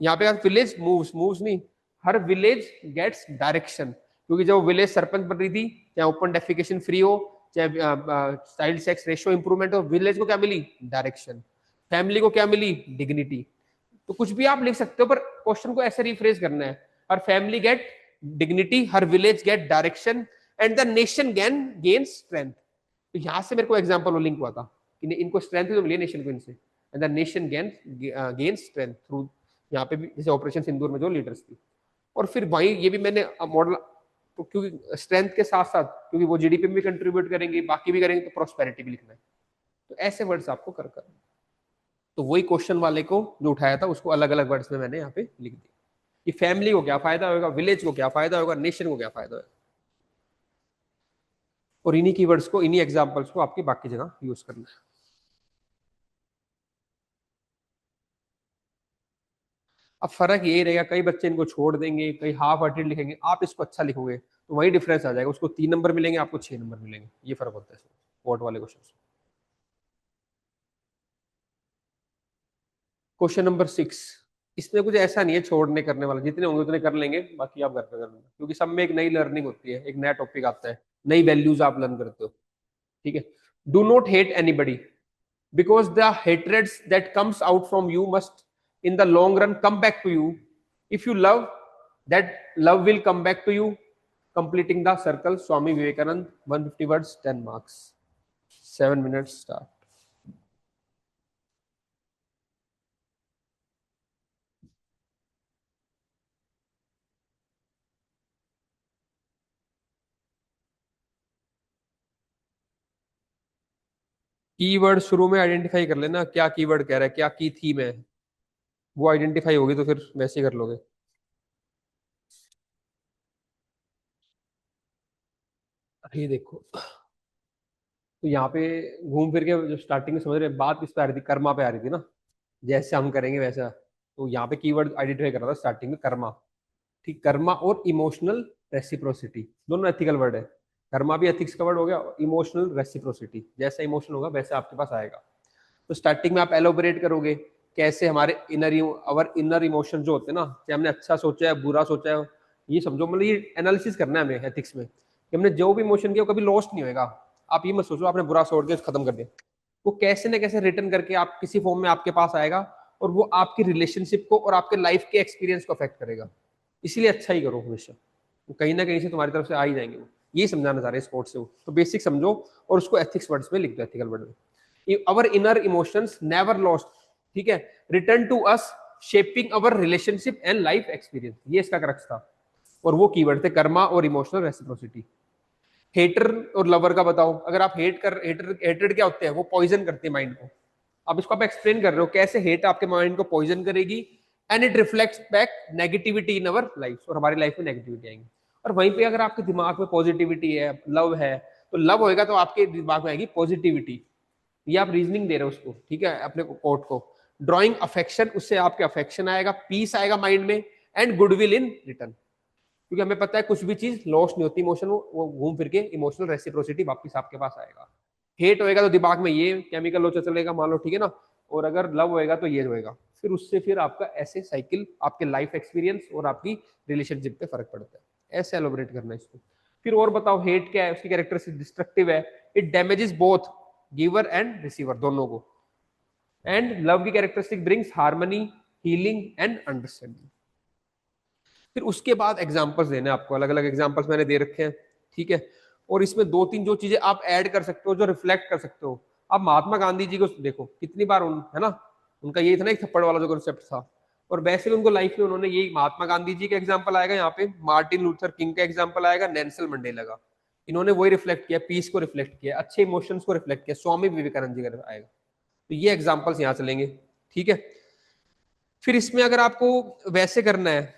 यहाँ पे विलेज मूव्स, मूव्स नहीं, हर विलेज गेट्स डायरेक्शन, क्योंकि जब विलेज सरपंच बन रही थी, चाहे ओपन डेफिकेशन फ्री हो, चाहे चाइल्ड सेक्स रेशियो इंप्रूवमेंट हो, विलेज को क्या मिली, डायरेक्शन, फैमिली को क्या मिली, डिग्निटी। तो कुछ भी आप लिख सकते हो, पर क्वेश्चन को ऐसे रिफ्रेश करना है, हर फैमिली गेट डिग्निटी, हर village get direction and the nation gain strength. तो यहां से मेरे को एग्जांपल वो लिंक हुआ था कि इनको स्ट्रेंथ तो मिली नेशन को इनसे, and the nation gain strength through, यहाँ पे भी जैसे ऑपरेशन सिंदूर में जो लीडर्स थी। और फिर वही ये भी मैंने मॉडल, तो क्योंकि स्ट्रेंथ के साथ साथ, क्योंकि वो जीडीपी में भी कंट्रीब्यूट करेंगे, बाकी भी करेंगे, तो प्रोस्पेरिटी भी लिखना है, तो ऐसे वर्ड्स आपको कर कर, तो वही क्वेश्चन वाले को जो उठाया था उसको अलग अलग वर्ड्स में मैंने यहाँ पे लिख दिया कि फैमिली को क्या फायदा होगा, विलेज को क्या फायदा होगा, नेशन को क्या फायदा होगा, और इन्हीं कीवर्ड्स को, इन्हीं एग्जांपल्स को आपकी बाकी जगह यूज करना है। अब फर्क यही रहेगा, कई बच्चे इनको छोड़ देंगे, कई हाफ हार्टेड लिखेंगे, आप इसको अच्छा लिखोगे तो वही डिफरेंस आ जाएगा, उसको 3 नंबर मिलेंगे, आपको 6 नंबर मिलेंगे, ये फर्क होता है कोर्ट वाले क्वेश्चन। क्वेश्चन नंबर 6, इसमें कुछ ऐसा नहीं है छोड़ने करने वाला, जितने होंगे उतने कर लेंगे, बाकी आप घर पे कर लेंगे, क्योंकि सब में एक नई लर्निंग होती है, एक नया टॉपिक आता है, नई वैल्यूज आप लर्न करते हो, ठीक है। Do not hate anybody because the hatreds that comes out from you must in the long run come back to you. If you love, that love will come back to you. Completing the circle, Swami Vivekanand, 150 words, 10 marks. 7 minutes start. Keyword शुरू में identify कर लेना, क्या keyword कह रहा है, क्या की थीम है, वो आइडेंटिफाई होगी तो फिर वैसे ही कर लोगे। ये देखो, तो यहाँ पे घूम फिर के जो स्टार्टिंग में समझ रहे बात किस पे आ रही थी, कर्मा पे आ रही थी ना, जैसे हम करेंगे वैसा। तो यहाँ पे कीवर्ड आइडेंटिफाई कर रहा था स्टार्टिंग में, कर्मा। ठीक, कर्मा और इमोशनल रेसिप्रोसिटी, दोनों एथिकल वर्ड है। कर्मा भी एथिक्स का वर्ड हो गया, इमोशनल रेसिप्रोसिटी, जैसा इमोशन होगा वैसे आपके पास आएगा। तो स्टार्टिंग में आप एलोबरेट करोगे कैसे हमारे इनर इमोशन जो होते हैं ना, कि हमने अच्छा सोचा है बुरा सोचा है, ये समझो, मतलब ये एनालिसिस करना है हमें एथिक्स में, कि हमने जो भी इमोशन किया वो कभी लॉस्ट नहीं होएगा। आप ये मत सोचो आपने बुरा सोच के खत्म कर दिया, वो कैसे ना कैसे रिटर्न करके आप किसी फॉर्म में आपके पास आएगा, और वो आपकी रिलेशनशिप को और आपके लाइफ के एक्सपीरियंस को अफेक्ट करेगा। इसीलिए अच्छा ही करो हमेशा, वो कहीं ना कहीं से तुम्हारी तरफ से आ ही जाएंगे। वो ये समझाना चाह रहे हैं स्पोर्ट्स से, वो तो बेसिक समझो और उसको एथिक्स वर्ड्स में लिख दो, एथिकल वर्ड में। Our inner emotions never lost, ठीक है, return to us, shaping our relationship and life experience, ये इसका क्रक्स था। और वो कीवर्ड थे कर्मा और इमोशनल रेसिप्रोसिटी। हेटर और लवर का बताओ, अगर आप हेटेड क्या होते हैं, वो पॉइजन करते हैं माइंड को। अब इसको आप एक्सप्लेन कर रहे हो कैसे हेट आपके माइंड को पॉइजन करेगी, and it reflects back negativity in our life, और हमारी लाइफ में नेगेटिविटी आएंगी। और वहीं पे अगर आपके दिमाग में पॉजिटिविटी है, लव है, तो लव होएगा तो आपके दिमाग में आएगी पॉजिटिविटी। ये आप रीजनिंग दे रहे हो उसको, ठीक है, अपने कोर्ट को। ड्रॉइंग अफेक्शन, उससे आपके अफेक्शन आएगा, पीस आएगा माइंड में, एंड गुडविल इन रिटर्न, क्योंकि हमें पता है कुछ भी चीज लॉस नहीं होती इमोशन, वो घूम फिर के इमोशनल रेसिप्रोसिटी वापस आपके पास आएगा। हेट होएगा तो दिमाग में ये केमिकल लोचा चलेगा मान लो, ठीक है ना, और अगर लव होएगा तो ये होएगा, फिर उससे फिर आपका ऐसे साइकिल आपके लाइफ एक्सपीरियंस और आपकी रिलेशनशिप पे फर्क पड़ता है। ऐसे एलोबरेट करना है इसको। फिर और बताओ हेट क्या है, उसकी कैरेक्टरिस्टिक डिस्ट्रक्टिव है, it damages both giver and receiver दोनों को। एंड लव की characteristic brings harmony, healing and understanding. फिर उसके बाद एग्जाम्पल्स देने आपको, अलग अलग एग्जाम्पल्स मैंने दे रखे हैं, ठीक है। और इसमें दो तीन जो चीजें आप ऐड कर सकते हो जो रिफ्लेक्ट कर सकते हो। आप महात्मा गांधी जी को देखो, कितनी बार है ना, उनका यही था ना एक थप्पड़ वाला जो कॉन्सेप्ट था, और वैसे भी उनको लाइफ में उन्होंने यही, महात्मा गांधी जी का एग्जाम्पल आएगा यहाँ पे, मार्टिन लूथर किंग का एग्जाम्पल आएगा, नेल्सन मंडेला का। इन्होंने वही रिफ्लेक्ट किया, पीस को रिफ्लेक्ट किया, अच्छे इमोशंस को रिफ्लेक्ट किया, स्वामी विवेकानंद जी का आएगा। तो ये एग्जाम्पल्स यहाँ चलेंगे, ठीक है। फिर इसमें अगर आपको वैसे करना है,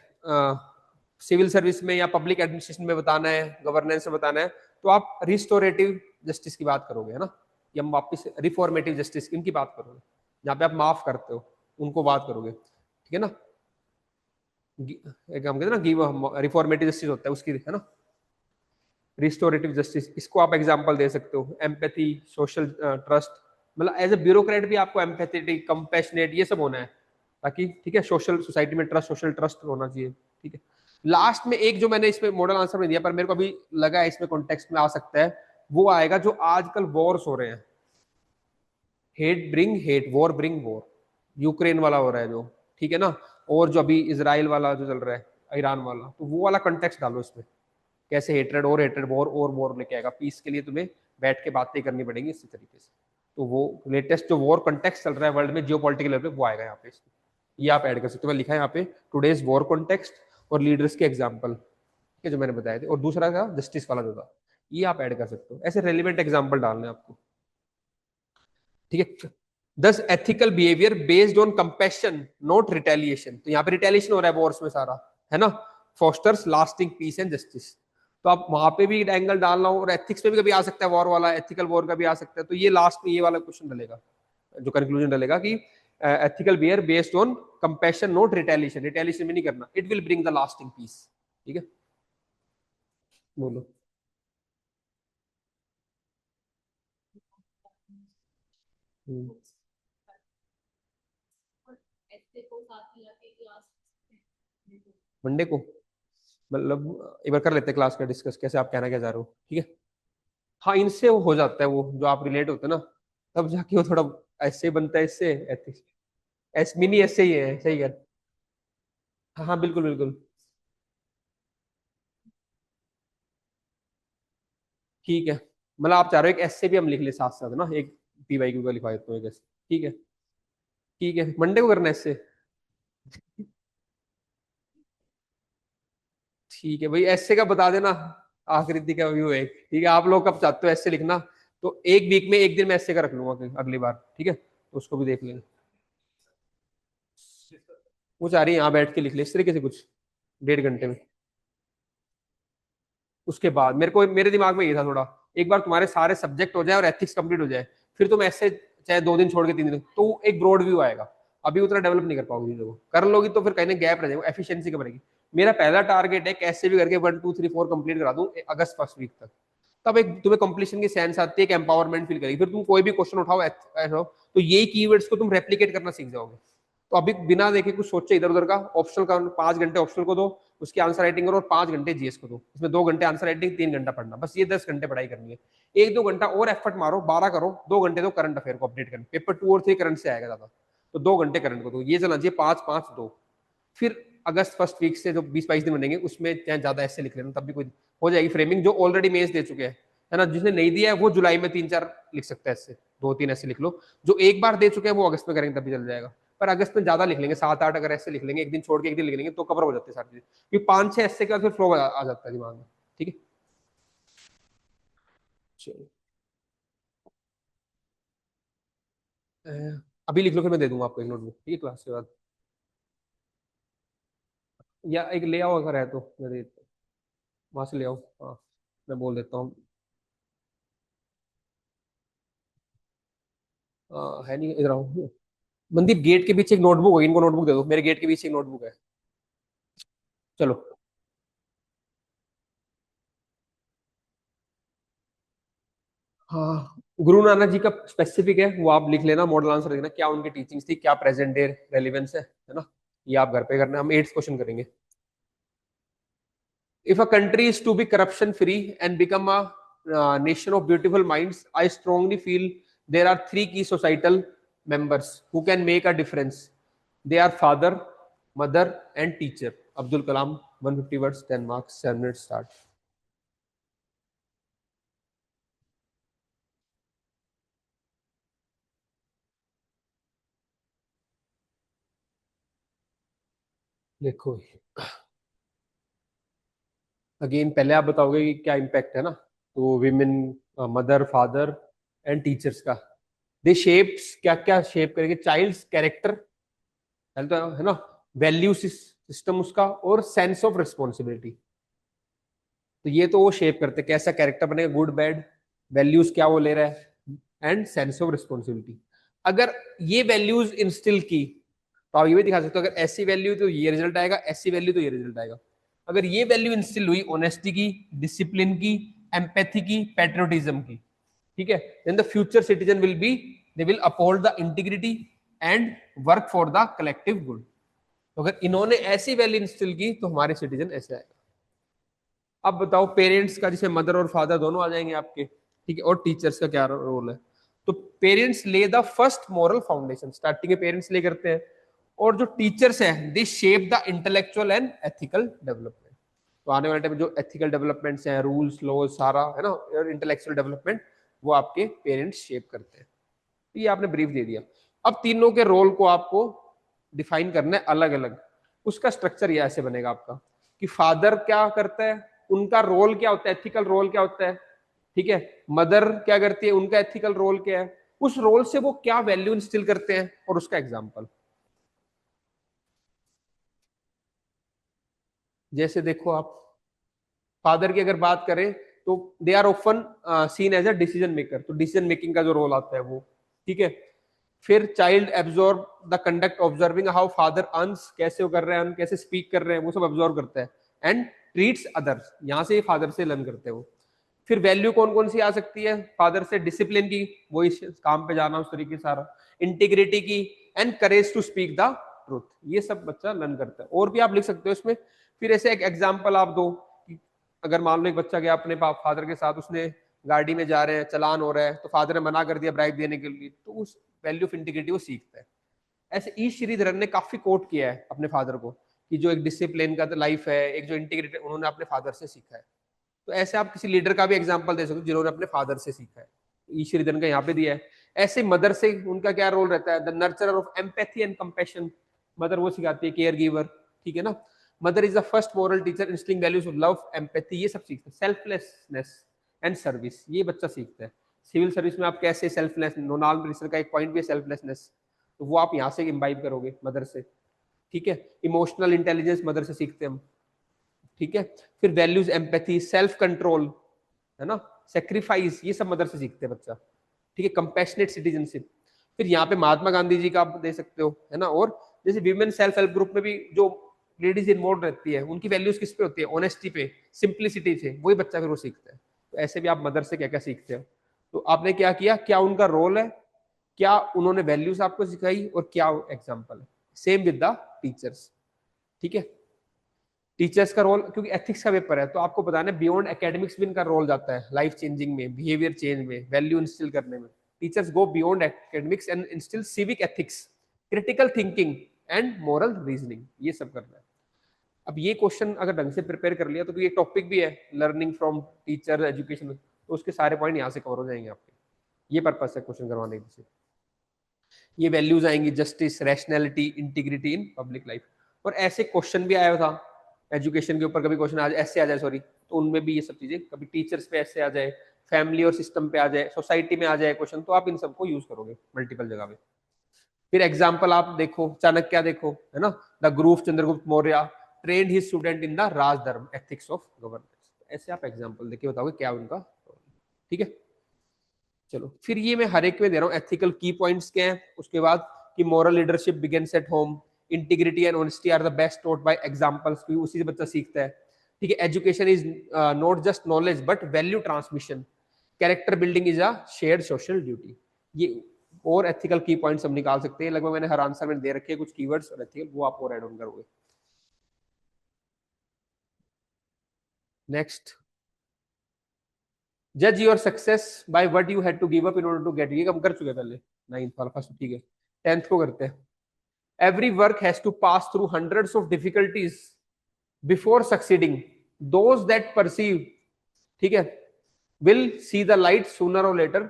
सिविल सर्विस में या पब्लिक एडमिनिस्ट्रेशन में बताना है, गवर्नेंस में बताना है, तो आप रिस्टोरेटिव जस्टिस की बात करोगे, है ना, या वापिस रिफॉर्मेटिव जस्टिस इनकी बात करोगे, जहाँ पे आप माफ करते हो उनको बात करोगे, ठीक है ना। एक हम कहते हैं ना गिव, रिफॉर्मेटिव जस्टिस होता है उसकी, है ना। रिस्टोरेटिव जस्टिस, इसको आप एग्जांपल दे सकते हो, एम्पैथी, सोशल ट्रस्ट, मतलब एज ए ब्यूरोक्रेट भी आपको एम्पैथेटिक, कंपैशनेट, ये सब होना है, ताकि ठीक है सोशल सोसाइटी में ट्रस्ट, सोशल ट्रस्ट होना चाहिए, ठीक है। लास्ट में एक जो मैंने इसमें मॉडल आंसर में दिया, पर मेरे को अभी लगा है इसमें कॉन्टेक्स्ट में आ सकता है, वो आएगा जो आजकल वॉर्स हो रहे हैं, hate bring hate, war bring war, Ukraine वाला हो रहा है जो, ठीक है ना, और जो अभी इसराइल वाला जो चल रहा है, ईरान वाला, तो वो वाला कंटेक्स्ट डालो इसमें, कैसे हेट्रेड वॉर लेके आएगा, पीस के लिए तुम्हें बैठ के बातें करनी पड़ेंगी इसी तरीके से। तो वो लेटेस्ट जो वॉर कंटेक्स्ट चल रहा है वर्ल्ड में जियो पॉलिटिकल लेवल पे, वो आएगा यहाँ पे, ये आप ऐड कर सकते हो। लिखा है यहाँ पे टुडेज वॉर कॉन्टेक्स्ट और लीडर्स के एग्जाम्पल, ठीक है, जो मैंने बताए थे, और दूसरा था जस्टिस वाला जो था, ये आप ऐड कर सकते हो, ऐसे रेलिवेंट एग्जाम्पल डालने आपको, ठीक है। दस ethical behaviour based on compassion not retaliation, तो यहाँ पे रिटेलिएशन हो रहा है वॉर्स में सारा, है ना, fosters lasting peace and justice, तो आप वहां पे भी एंगल डालना हो, और एथिक्स पे भी कभी आ सकता है वॉर वाला, एथिकल वॉर का भी आ सकता है, तो ये लास्ट में ये वाला क्वेश्चन डलेगा, जो कंक्लूजन डलेगा कि ethical behaviour based on compassion not retaliation, retaliation भी नहीं करना, it will bring the lasting peace, ठीक है। बोलो। मंडे को, मतलब एक बार कर लेते हैं क्लास का डिस्कस, कैसे आप कहना क्या चाह रहे हो, ठीक है। हाँ, इनसे वो हो जाता है, वो जो आप रिलेट होते हैं ना, तब जाके वो थोड़ा ऐसे बनता है, इससे एथिक्स, एस मिनी ऐसे ही है, सही है। हाँ हाँ, बिल्कुल बिल्कुल, ठीक है। मतलब आप चाह रहे हो एक ऐसे भी हम लिख ले साथ साथ ना, एक पीवाईक्यू का लिखवा देता हूँ एक ऐसे, ठीक है। ठीक है, मंडे को करना है इससे, ठीक है भाई, ऐसे का बता देना, आकृति का व्यू है, ठीक है। आप लोग कब चाहते हो ऐसे लिखना, तो एक वीक में एक दिन मैं ऐसे का रख लूंगा अगली बार, ठीक है, तो उसको भी देख लेंगे। वो चाह रही है यहाँ बैठ के लिख ले इस तरीके से कुछ 1.5 घंटे में। उसके बाद मेरे दिमाग में ये था थोड़ा, एक बार तुम्हारे सारे सब्जेक्ट हो जाए और एथिक्स कंप्लीट हो जाए, फिर तुम ऐसे चाहे 2 दिन छोड़ के 3 दिन, तो एक ब्रॉड व्यू आएगा। अभी उतना डेवलप नहीं कर पाओगे चीजों को, कर लोगी तो फिर कहीं ना गैप रह जाएगा, एफिशिएंसी कम रहेगी। मेरा पहला टारगेट है कैसे भी करके 1 2 3 4 कंप्लीट करा दूं अगस्त फर्स्ट वीक तक। तब एक तुम्हें कंप्लीशन की सेंस आती है, एक एम्पावरमेंट फील करेगी, फिर तुम कोई भी क्वेश्चन उठाओ तो यही कीवर्ड्स को तुम रेप्लिकेट करना सीख जाओगे। तो अभी बिना देखे कुछ सोचे इधर उधर का, ऑप्शनल का 5 घंटे ऑप्शनल को दो, उसकी आंसर राइटिंग करो, और 5 घंटे जीएस को दो, इसमें 2 घंटे आंसर राइटिंग, 3 घंटा पढ़ना, बस ये 10 घंटे पढ़ाई करनी है। 1 2 घंटा और एफर्ट मारो, 12 करो, 2 घंटे दो करंट अफेयर को अपडेट करने, पेपर 2 और 3 करंट से आएगा ज्यादा, तो 2 घंटे करंट को दो, ये चलना चाहिए 5 5 2। फिर अगस्त फर्स्ट वीक से जो 20 22 दिन बनेंगे उसमें चाहे ज्यादा ऐसे लिख लेना, तब भी कोई हो जाएगी फ्रेमिंग। जो ऑलरेडी मेंस दे चुके हैं, है ना, जिसने नहीं दिया है वो जुलाई में 3 4 लिख सकता है, ऐसे 2 3 ऐसे लिख लो। जो एक बार दे चुके हैं वो अगस्त में करेंगे तब भी चल जाएगा, पर अगस्त में ज्यादा लिख लेंगे, 7 8 अगर ऐसे लिख लेंगे, एक दिन छोड़ के एक दिन लिख लेंगे तो कवर हो जाती है सारी चीजें, क्योंकि 5 6 ऐसे के बाद फिर फ्लो आ जाता है दिमाग में। ठीक है, चलो अभी लिख लो, फिर मैं दे दूंगा आपको एक नोटबुक, ठीक है, क्लास के बाद। या एक ले आओ अगर है तो मैं दे देता हूँ, वहां से ले आओ। हाँ, मैं बोल देता हूँ। है नहीं, इधर आओ। मनदीप गेट के पीछे एक नोटबुक है, इनको नोटबुक दे दो, मेरे गेट के पीछे एक नोटबुक है। चलो। हाँ, गुरु नानक जी का स्पेसिफिक है, वो आप लिख लेना, मॉडल आंसर लिखना, क्या उनकी टीचिंग्स थी, क्या प्रेजेंट डे रेलिवेंस है ना। ये आप घर पे करना, हम 8th क्वेश्चन करेंगे। If a country is to be corruption free and become a nation of beautiful minds, I strongly feel there are 3 key societal members who can make a difference. They are father, mother and teacher. Abdul Kalam, 150 words, 10 marks, 7 minutes start. देखो, again पहले आप बताओगे कि क्या impact है ना, तो women, mother, father and teachers का, दे शेप्स, क्या क्या शेप करेंगे, चाइल्ड्स कैरेक्टर, पहले तो है ना, वैल्यू सिस्टम उसका, और सेंस ऑफ रिस्पॉन्सिबिलिटी। तो ये तो वो शेप करते हैं कैसा कैरेक्टर बनेगा, गुड बैड, वैल्यूज क्या वो ले रहा है, एंड सेंस ऑफ रिस्पॉन्सिबिलिटी। अगर ये वैल्यूज इंस्टिल की, तो आप ये भी दिखा सकते हो, अगर ऐसी वैल्यू तो ये रिजल्ट आएगा, ऐसी वैल्यू तो ये रिजल्ट आएगा। अगर ये वैल्यू इंस्टिल हुई ऑनेस्टी की, डिसिप्लिन की, एम्पैथी की, पेट्रियोटिज्म की, ठीक है, then the future citizen will be, they will uphold the integrity and work for the collective good. तो अगर इन्होंने ऐसी वैल्यू इंस्टिल की तो हमारे सिटीजन ऐसे आएगा। अब बताओ पेरेंट्स का, जिसमें मदर और फादर दोनों आ जाएंगे आपके, ठीक है, और टीचर्स का क्या रोल है। तो पेरेंट्स ले the first moral foundation, starting में पेरेंट्स ले करते हैं, और जो टीचर्स हैं दे shape the intellectual and ethical development. तो आने वाले टाइम में जो एथिकल डेवलपमेंट्स हैं, रूल्स लॉज सारा है ना, और इंटेलेक्चुअल डेवलपमेंट, वो आपके पेरेंट्स शेप करते हैं। तो ये आपने ब्रीफ दे दिया। अब तीनों के रोल को आपको डिफाइन करना है अलग अलग। उसका स्ट्रक्चर ये ऐसे बनेगा आपका, कि फादर क्या करता है, उनका रोल क्या होता है, एथिकल रोल क्या होता है, ठीक है, मदर क्या करती है, उनका एथिकल रोल क्या है, उस रोल से वो क्या वैल्यू इंस्टिल करते हैं, और उसका एग्जाम्पल। जैसे देखो आप, फादर की अगर बात करें तो they are often seen as a decision maker, तो डिसीजन मेकिंग का जो रोल आता है वो, ठीक है। फिर child absorb the conduct, observing how father earns, कैसे वो कर रहे हैं, कैसे स्पीक कर रहे हैं, वो सब ऑब्जर्व करता है, एंड ट्रीट्स अदर्स, यहाँ से फादर से लर्न करते हैं वो। फिर वैल्यू कौन कौन सी आ सकती है फादर से, डिसिप्लिन की, वो इस काम पे जाना उस तरीके सारा, इंटीग्रिटी की, and courage to speak the truth, ये सब बच्चा लर्न करता है। और भी आप लिख सकते हो इसमें। फिर ऐसे एक एग्जाम्पल आप दो, कि अगर मान लो एक बच्चा गया अपने फादर के साथ, उसने गाड़ी में जा रहे हैं, चलान हो रहा है, तो फादर ने मना कर दिया ब्राइब देने के लिए, तो उस वैल्यू ऑफ इंटीग्रिटी वो सीखता है। ऐसे ई श्रीधरन ने काफी कोट किया है अपने फादर को, कि जो एक डिसिप्लिन का लाइफ है, एक जो इंटीग्रिटी, उन्होंने अपने फादर से सीखा है। तो ऐसे आप किसी लीडर का भी एग्जाम्पल दे सकते हो जिन्होंने अपने फादर से सीखा है। ई श्रीधरन का यहाँ पे दिया है। ऐसे मदर से उनका क्या रोल रहता है, the नर्चरर of empathy and compassion, mother वो सिखाती है, केयर गिवर, ठीक है ना। Mother is the first moral teacher instilling values of love, empathy, ये सब सीखता है, सेल्फलेसनेस एंड सर्विस, ये बच्चा सीखता है। सिविल सर्विस में आप कैसे सेल्फलेस, नोनाल रिसर्च का एक पॉइंट भी है सेल्फलेसनेस, तो वो आप यहाँ से इम्बाइब करोगे मदर से, ठीक है। इमोशनल इंटेलिजेंस मदर से सीखते हैं हम, ठीक है। फिर वैल्यूज, एम्पैथी, सेल्फ कंट्रोल, है ना, सेक्रीफाइस, ये सब मदर से सीखते हैं बच्चा, ठीक है। कंपैशनेट सिटीजनशिप, फिर यहाँ पे महात्मा गांधी जी का आप दे सकते हो, है ना। और जैसे विमेन सेल्फ हेल्प ग्रुप में भी जो लेडीज इन्वॉल्व रहती है, उनकी वैल्यूज किस पे होती है, ऑनेस्टी पे, सिंप्लिसिटी से, वही बच्चा फिर वो सीखता है। तो ऐसे भी आप मदर से क्या क्या सीखते हो। तो आपने क्या किया, क्या उनका रोल है, क्या उन्होंने वैल्यूज आपको सिखाई, और क्या एग्जाम्पल है। सेम विद द टीचर्स, ठीक है। टीचर्स का रोल, क्योंकि एथिक्स का पेपर है तो आपको बताना है बियॉन्ड एकेडमिक्स भी इनका रोल जाता है लाइफ चेंजिंग में, बिहेवियर चेंज में, वैल्यू इंस्टिल करने में। Teachers go beyond academics and instil civic ethics, critical thinking and moral reasoning, ये सब करना है। अब ये क्वेश्चन अगर ढंग से प्रिपेयर कर लिया तो ये टॉपिक भी है लर्निंग फ्रॉम टीचर एजुकेशन, तो उसके सारे पॉइंट यहाँ से कवर हो जाएंगे आपके। ये पर्पस है क्वेश्चन करवाने की। ये वैल्यूज आएंगी, justice, rationality, integrity in public life. और ऐसे क्वेश्चन भी आया था एजुकेशन के ऊपर, कभी क्वेश्चन ऐसे आ जाए, सॉरी, तो उनमें भी ये सब चीजें, कभी टीचर्स पे ऐसे आ जाए, फैमिली और सिस्टम पे आ जाए, सोसाइटी में आ जाए क्वेश्चन, तो आप इन सबको यूज करोगे मल्टीपल जगह पे। फिर एग्जाम्पल आप देखो, चाणक्य देखो, है ना, the group Chandragupta Maurya trained his student in the rajdharma ethics of governance. ऐसे आप एग्जाम्पल देखिए बताओगे क्या उनका, ठीक है। चलो फिर ये मैं हर एक में दे रहा हूँ एथिकल की पॉइंट्स क्या हैं, उसके बाद कि moral leadership begins at home, integrity and honesty are the best taught by examples, क्योंकि उसी से बच्चा सीखता है, ठीक है। Education is not just knowledge but value transmission, character building is a shared social duty. ये और एथिकल की पॉइंट्स हम निकाल सकते हैं, लगभग मैंने हर आंसर में दे रखे हैं कुछ कीवर्ड्स और एथिकल, वो आप और ऐड ऑन करोगे। नेक्स्ट, जज your success by what you had to give up in order to get, ये हम कर चुके हैं पहले, नाइन्थ वाला फर्स्ट, ठीक है। टेंथ को करते हैं। Every work has to pass through hundreds of difficulties before succeeding. Those that perceive, ठीक है, will see the light sooner or later.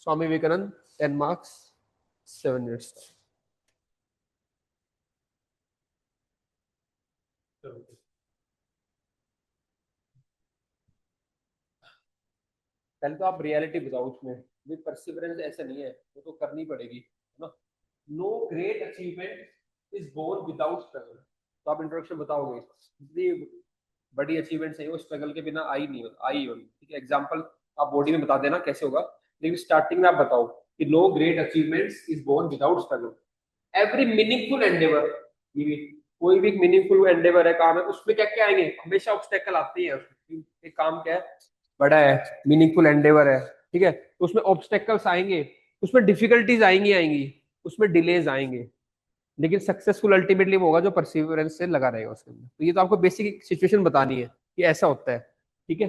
Swami Vivekananda, 10 marks, 7 minutes. पहले तो आप रियलिटी बताओ उसमें, भी परसिवरेंस ऐसा नहीं है, वो तो करनी पड़ेगी, है ना। No great achievement is born without struggle, तो आप इंट्रोडक्शन बताओगे, इतनी बड़ी अचीवमेंट्स है वो स्ट्रगल के बिना आई नहीं आई होगी, ठीक है। एग्जांपल आप बॉडी में बता देना कैसे होगा, लेकिन स्टार्टिंग में आप बताओ कि no great achievements is born without struggle. Every meaningful endeavour, ये भी कोई भी मिनीफुल एंडेवर है, काम है, उसमें क्या क्या आएंगे, हमेशा ऑब्स्टेकल आते ही है उसमें। एक काम क्या है, बड़ा है, मीनिंगफुल एंडेवर है, ठीक है, तो उसमें ऑब्स्टेकल्स आएंगे, उसमें डिफिकल्टीज आएंगी आएंगी, उसमें डिलेज आएंगे, लेकिन सक्सेसफुल अल्टीमेटली वो होगा जो परसिवरेंस से लगा रहेगा उसके अंदर। तो ये तो आपको बेसिक सिचुएशन बतानी है कि ऐसा होता है, ठीक है।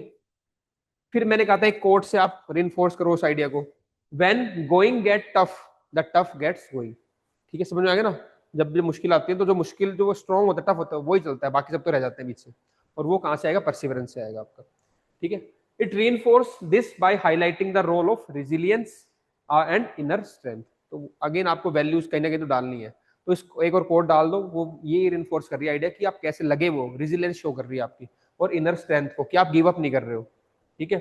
फिर मैंने कहा था एक कोट से आप रिइंफोर्स करो उस आइडिया को, when going get tough the tough gets going, ठीक है, समझ में आ गया ना। जब भी मुश्किल आती है तो जो मुश्किल, जो स्ट्रॉन्ग होता है, टफ होता है, वही चलता है, बाकी सब तो रह जाते हैं बीच से, और वो कहां से आएगा, परसिवरेंस से आएगा आपका, ठीक है। It reinforce this by highlighting the role of resilience and inner strength. तो अगेन आपको वैल्यूज कहीं ना कहीं तो डालनी है, तो इस एक और कोड डाल दो, वो ये रिइंफोर्स कर रही है आइडिया कि आप कैसे लगे, वो रेजिलियंस शो कर रही है आपकी, और इनर स्ट्रेंथ को कि आप गिव अप नहीं कर रहे हो, ठीक है।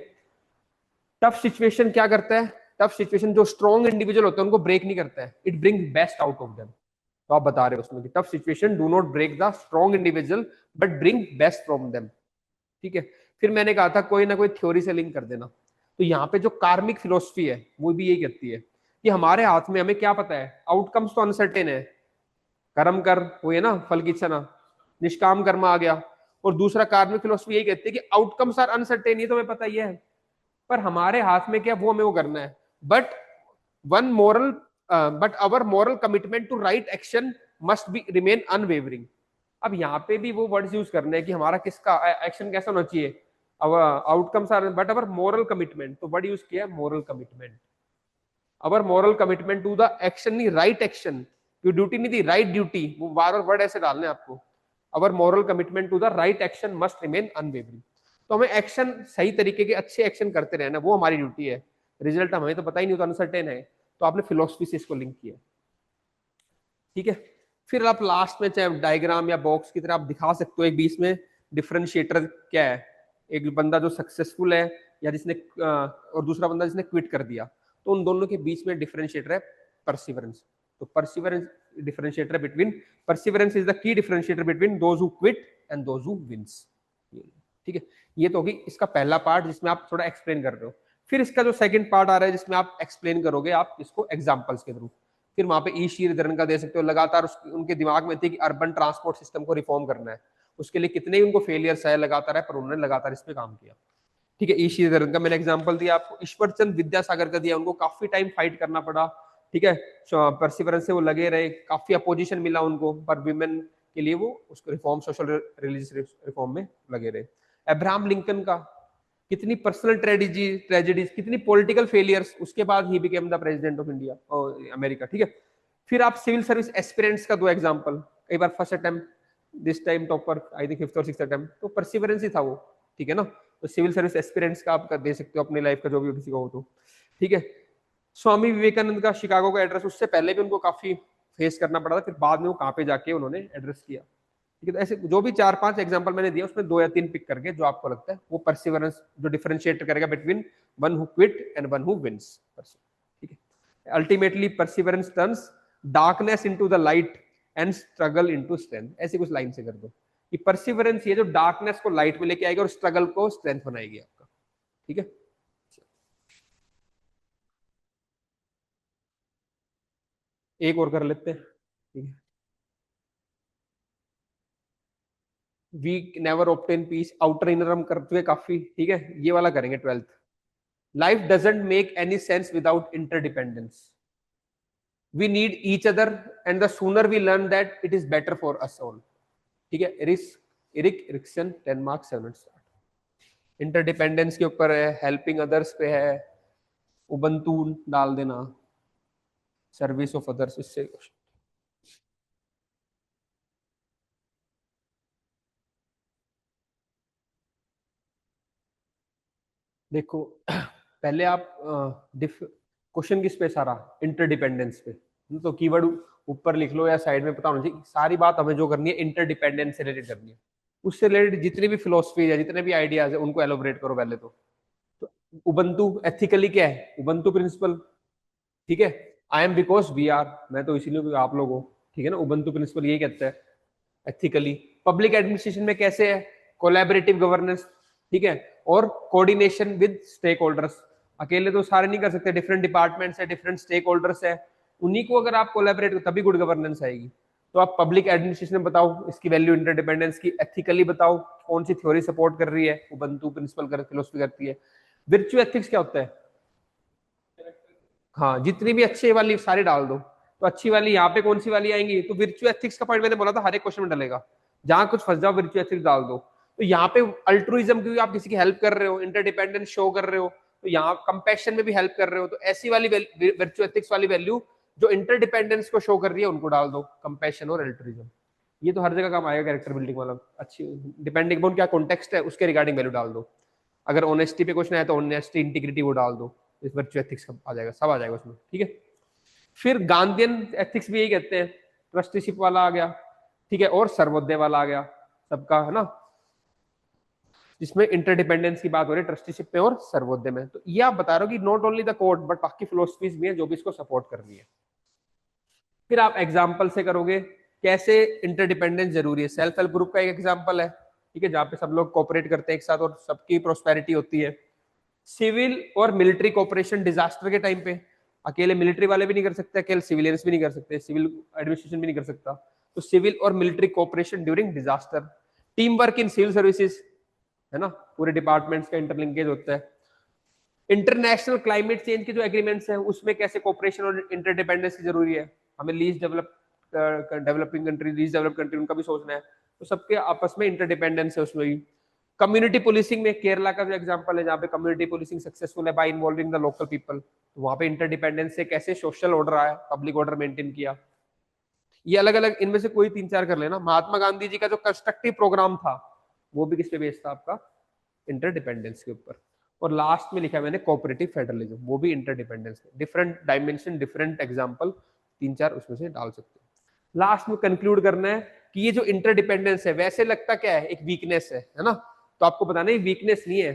टफ सिचुएशन क्या करता है, टफ सिचुएशन जो स्ट्रॉन्ग इंडिविजुअल होते हैं उनको ब्रेक नहीं करता है, it bring best out of them. तो आप बता रहे हो उसमें कि tough situation do not break the strong individual but bring best from them, ठीक है। फिर मैंने कहा था कोई ना कोई थ्योरी से लिंक कर देना, तो यहाँ पे जो कार्मिक फिलोसफी है वो भी यही कहती है कि हमारे हाथ में, हमें क्या पता है, आउटकम्स तो अनसर्टेन है, कर्म कर हुए ना, फल की इच्छा ना, निष्काम कर्म आ गया। और दूसरा कार्मिक फिलोसफी यही कहती है कि आउटकम्स आर अनसर्टेन, ये तो हमें पता ही है, पर हमारे हाथ में क्या, वो हमें वो करना है। But one moral but our moral commitment to right action must be remain unwavering. अब यहाँ पे भी वो वर्ड्स यूज करने हैं कि हमारा किसका एक्शन कैसा होना चाहिए, outcomes are but our moral commitment, तो वर्ड यूज किया moral commitment, our moral commitment to the action, नहीं राइट एक्शन, ड्यूटी नहीं थी, राइट ड्यूटी, वो बार बार वर्ड ऐसे डालने आपको, our moral commitment to the right action must remain unwavering. तो हमें एक्शन सही तरीके के अच्छे एक्शन करते रहना, वो हमारी ड्यूटी है, रिजल्ट हमें तो पता ही नहीं, तो अनसर्टेन है, तो आपने फिलोसफी से इसको लिंक किया, ठीक है। फिर आप लास्ट में चाहे डायग्राम या बॉक्स की तरह आप दिखा सकते हो एक बीच में डिफरेंशिएटर क्या है, एक बंदा जो सक्सेसफुल है या जिसने और दूसरा बंदा जिसने क्विट कर दिया, तो उन दोनों के बीच में डिफरेंशिएटर है परसिवरेंस। तो perseverance differentiator between, perseverance is the key differentiator between those who quit and those who wins. ठीक है, ये तो होगी इसका पहला पार्ट जिसमें आप थोड़ा एक्सप्लेन कर रहे हो। फिर इसका जो सेकंड पार्ट आ रहा है जिसमें आप एक्सप्लेन करोगे आप इसको एग्जांपल्स के थ्रू। फिर वहां पे ई श्रीधरन का दे सकते हो, लगातार उनके दिमाग में थी कि अर्बन ट्रांसपोर्ट सिस्टम को रिफॉर्म करना है, उसके लिए कितने ही उनको फेलियर्स है लगातार है, पर उन्होंने लगातार इस पे काम किया। ठीक है, ई श्रीधरन का मैंने एग्जांपल दिया आपको, ईश्वरचंद विद्यासागर का दिया, उनको काफी टाइम फाइट करना पड़ा। ठीक है, परसिवरेंस से वो लगे रहे, काफी अपोजिशन मिला उनको, पर विमेन के लिए वो उसको रिफॉर्म, सोशल रिलीजियस रिफॉर्म में लगे रहे। अब्राहम लिंकन का कितनी पर्सनल ट्रेजेडीज, कितनी पॉलिटिकल फेलियर्स, उसके बाद he became the president of India और अमेरिका। ठीक है, फिर आप सिविल सर्विस एस्पिरेंट्स का दो एग्जांपल, कई बार first attempt, this time topper I think fifth और सिक्स्थ अटेम्प्ट, तो परसिवरेंस ही था वो। ठीक है ना, तो सिविल सर्विस एस्पिरेंट्स का आप दे सकते हो अपनी लाइफ का जो भी किसी का हो तो। ठीक है, स्वामी विवेकानंद का शिकागो का एड्रेस, उससे पहले भी उनको काफी फेस करना पड़ा था, फिर बाद में वो कहाँ पे जाके उन्होंने एड्रेस किया। ठीक है, तो ऐसे जो भी 4-5 एग्जांपल मैंने दिया उसमें 2 या 3 पिक करके जो आपको लगता है वो परसिवरेंस जो डिफरेंशिएट करेगा between one who quit and one who wins. ठीक है, ultimately perseverance turns darkness into the light and struggle into strength. ऐसी कुछ लाइन से कर दो कि परसिवरेंस ये जो डार्कनेस को लाइट में लेके आएगा और स्ट्रगल को स्ट्रेंथ बनाएगी आपका। ठीक है, एक और कर लेते हैं। ठीक है, we never obtain peace, outer inner हम करते हुए काफी। ठीक है, ये वाला करेंगे 12th। Life doesn't make any sense without interdependence, we need each other and the sooner we learn that it is better for us all. ठीक है, Erik Erikson, Denmark 7 start. Interdependence के ऊपर है, हेल्पिंग अदर्स पे है, Ubuntu डाल देना, service of others, इससे देखो पहले आप क्वेश्चन किस पे, सारा इंटरडिपेंडेंस पे, तो कीवर्ड ऊपर लिख लो या साइड में पता होना चाहिए। सारी बात हमें जो करनी है इंटरडिपेंडेंस से रिलेटेड करनी है, उससे रिलेटेड जितनी भी फिलोसफी है, जितने भी आइडियाज है, उनको एलोबरेट करो पहले तो उबंटू एथिकली क्या है, उबंटू प्रिंसिपल। ठीक है, I am because we are, मैं तो इसीलिए क्योंकि आप लोग हो। ठीक है ना, उबंटू प्रिंसिपल यही कहता है एथिकली। पब्लिक एडमिनिस्ट्रेशन में कैसे है, कोलैबोरेटिव गवर्नेंस। ठीक है, और कोऑर्डिनेशन विद स्टेक होल्डर्स, अकेले तो सारे नहीं कर सकते, डिफरेंट डिपार्टमेंट्स है, डिफरेंट स्टेक होल्डर्स है, उन्हीं को अगर आप कोलैबोरेट तभी गुड गवर्नेंस आएगी। तो आप पब्लिक एडमिनिस्ट्रेशन में बताओ इसकी वैल्यू इंटरडिपेंडेंस की, एथिकली बताओ कौन सी थ्योरी सपोर्ट कर रही है, उबंटू प्रिंसिपल कर फिलोसफी करती है। विर्चू एथिक्स क्या होता है, हाँ जितनी भी अच्छी वाली सारी डाल दो, तो अच्छी वाली यहाँ पे कौन सी वाली आएंगी, तो विर्चू एथिक्स का पॉइंट मैंने बोला था हर एक क्वेश्चन में डलेगा, जहां कुछ फंस जाओ विर्चू एथिक्स डाल दो। तो यहाँ पे अल्ट्रुइज्म, क्योंकि आप किसी की हेल्प कर रहे हो, इंटरडिपेंडेंस शो कर रहे हो, तो यहाँ कंपैशन में भी हेल्प कर रहे हो, तो ऐसी वाली विर्चू एथिक्स वाली वैल्यू जो इंटरडिपेंडेंस को शो कर रही है उनको डाल दो, कंपैशन और अल्ट्रुइज्म। ये तो हर जगह काम आएगा कैरेक्टर बिल्डिंग वाला, अच्छी डिपेंडिंग अपॉन क्या कॉन्टेक्स्ट है उसके रिगार्डिंग वैल्यू डाल दो। अगर ऑनेस्टी पे क्वेश्चन है तो ऑनेस्टी इंटीग्रिटी वो डाल दो, इस वर्चू एथिक्स आ जाएगा, सब आ जाएगा उसमें। ठीक है, फिर गांधीयन एथिक्स भी यही कहते हैं, ट्रस्टीशिप वाला आ गया। ठीक है, और सर्वोदय वाला आ गया, सबका है ना, जिसमें इंटरडिपेंडेंस की बात हो रही है ट्रस्टीशिप में और सर्वोदय में। तो ये आप बता रहे हो कि not only the code but बाकी फिलोसफीज भी है जो भी इसको सपोर्ट कर रही है। फिर आप एग्जाम्पल से करोगे कैसे इंटरडिपेंडेंस जरूरी है। सेल्फ हेल्प ग्रुप का एक एग्जाम्पल है, ठीक है, जहाँ पे सब लोग कोऑपरेट करते हैं एक साथ और सबकी प्रोस्पेरिटी होती है। सिविल और मिलिट्री कोऑपरेशन डिजास्टर के टाइम पे, अकेले मिलिट्री वाले भी नहीं कर सकते, अकेले सिविलियंस भी नहीं कर सकते, सिविल एडमिनिस्ट्रेशन भी नहीं कर सकता, तो सिविल और military cooperation during disaster. Team work in civil services, है ना, पूरे डिपार्टमेंट्स का इंटरलिंकेज होता है। इंटरनेशनल क्लाइमेट चेंज के जो एग्रीमेंट्स हैं उसमें कैसे कोऑपरेशन और इंटरडिपेंडेंस की जरूरी है, हमें lease developing country, lease develop country, उनका भी सोचना है, तो सबके आपस में इंटरडिपेंडेंस है उसमें भी। कम्युनिटी पुलिसिंग में केरला का जो एग्जांपल है जहाँ पे कम्युनिटी पुलिसिंग सक्सेसफुल है bye involving the local people, तो वहां पे इंटरडिपेंडेंस से कैसे सोशल ऑर्डर आया, पब्लिक ऑर्डर मेंटेन किया। ये अलग अलग, इनमें से कोई 3-4 कर लेना। महात्मा गांधी जी का जो कंस्ट्रक्टिव प्रोग्राम था वो भी किस पे बेस्ड था, आपका इंटरडिपेंडेंस के ऊपर। और लास्ट में लिखा है मैंने कोऑपरेटिव फेडरलिज्म, वो भी इंटरडिपेंडेंस है, डिफरेंट डायमेंशन, डिफरेंट एग्जांपल, 3-4 उसमें से डाल सकते हो। लास्ट में कंक्लूड करना है कि ये जो इंटरडिपेंडेंस है वैसे लगता क्या है, एक वीकनेस है ना, तो आपको बताना ये वीकनेस नहीं है,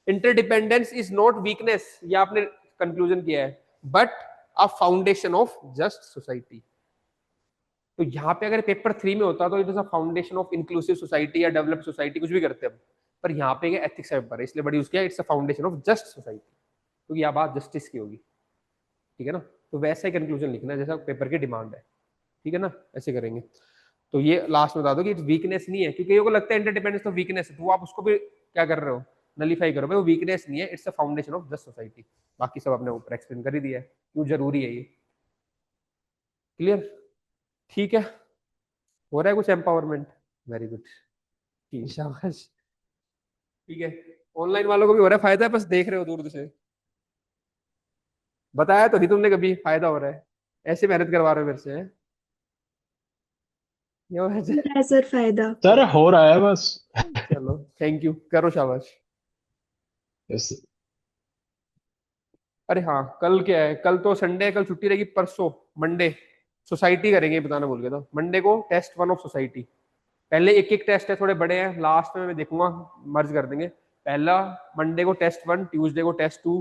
इंटरडिपेंडेंस इज नॉट वीकनेस, ये आपने कंक्लूजन किया है, but a foundation of just society. तो यहाँ पे अगर पेपर 3 में होता तो it is a foundation of inclusive society या डेवलप्ड सोसाइटी, कुछ भी करते हैं, पर यहाँ पे एथिक्स का पेपर है इसलिए बड़ी उसकी it's a foundation of just society, क्योंकि यह बात जस्टिस की होगी, ठीक है ना। तो वैसा ही कंक्लूजन लिखना है जैसा पेपर की डिमांड है, ठीक है ना, ऐसे करेंगे। तो ये लास्ट में बता दो कि वीकनेस नहीं है, क्योंकि को लगता है इंटरडिपेंडेंस तो वीकनेस है, तो आप उसको भी क्या कर रहे हो, नलीफाई करो भाई, वो वीकनेस नहीं है, it's a foundation of just society. बाकी सब आपने ऊपर एक्सप्लेन कर ही दिया है क्यों जरूरी है ये, क्लियर, ठीक है। हो रहा है कुछ एम्पावरमेंट, वेरी गुड, ठीक, शाबाश, ठीक है। ऑनलाइन वालों को भी हो रहा है फायदा, बस देख रहे हो दूर से, बताया तो नहीं तुमने कभी फायदा हो रहा है, ऐसे मेहनत करवा रहे हो मेरे से, हैं? ये हो रहा है? है सर फायदा। सर हो रहा है बस। चलो थैंक यू, करो शाबाश। यस। अरे हाँ, कल क्या है, कल तो संडे है, कल छुट्टी रहेगी, परसों मंडे सोसाइटी करेंगे, बताना भूल गया था, मंडे को टेस्ट 1 ऑफ सोसाइटी। पहले एक एक टेस्ट है, थोड़े बड़े हैं, लास्ट में मैं देखूंगा मर्ज कर देंगे। पहला मंडे को टेस्ट 1, ट्यूसडे को टेस्ट 2,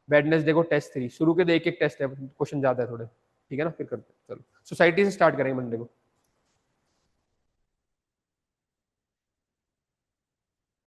वेडनेसडे को टेस्ट 3, शुरू के एक एक टेस्ट है, क्वेश्चन ज्यादा है थोड़े, ठीक है ना, फिर करते हैं। चलो सोसाइटी से स्टार्ट करेंगे मंडे को।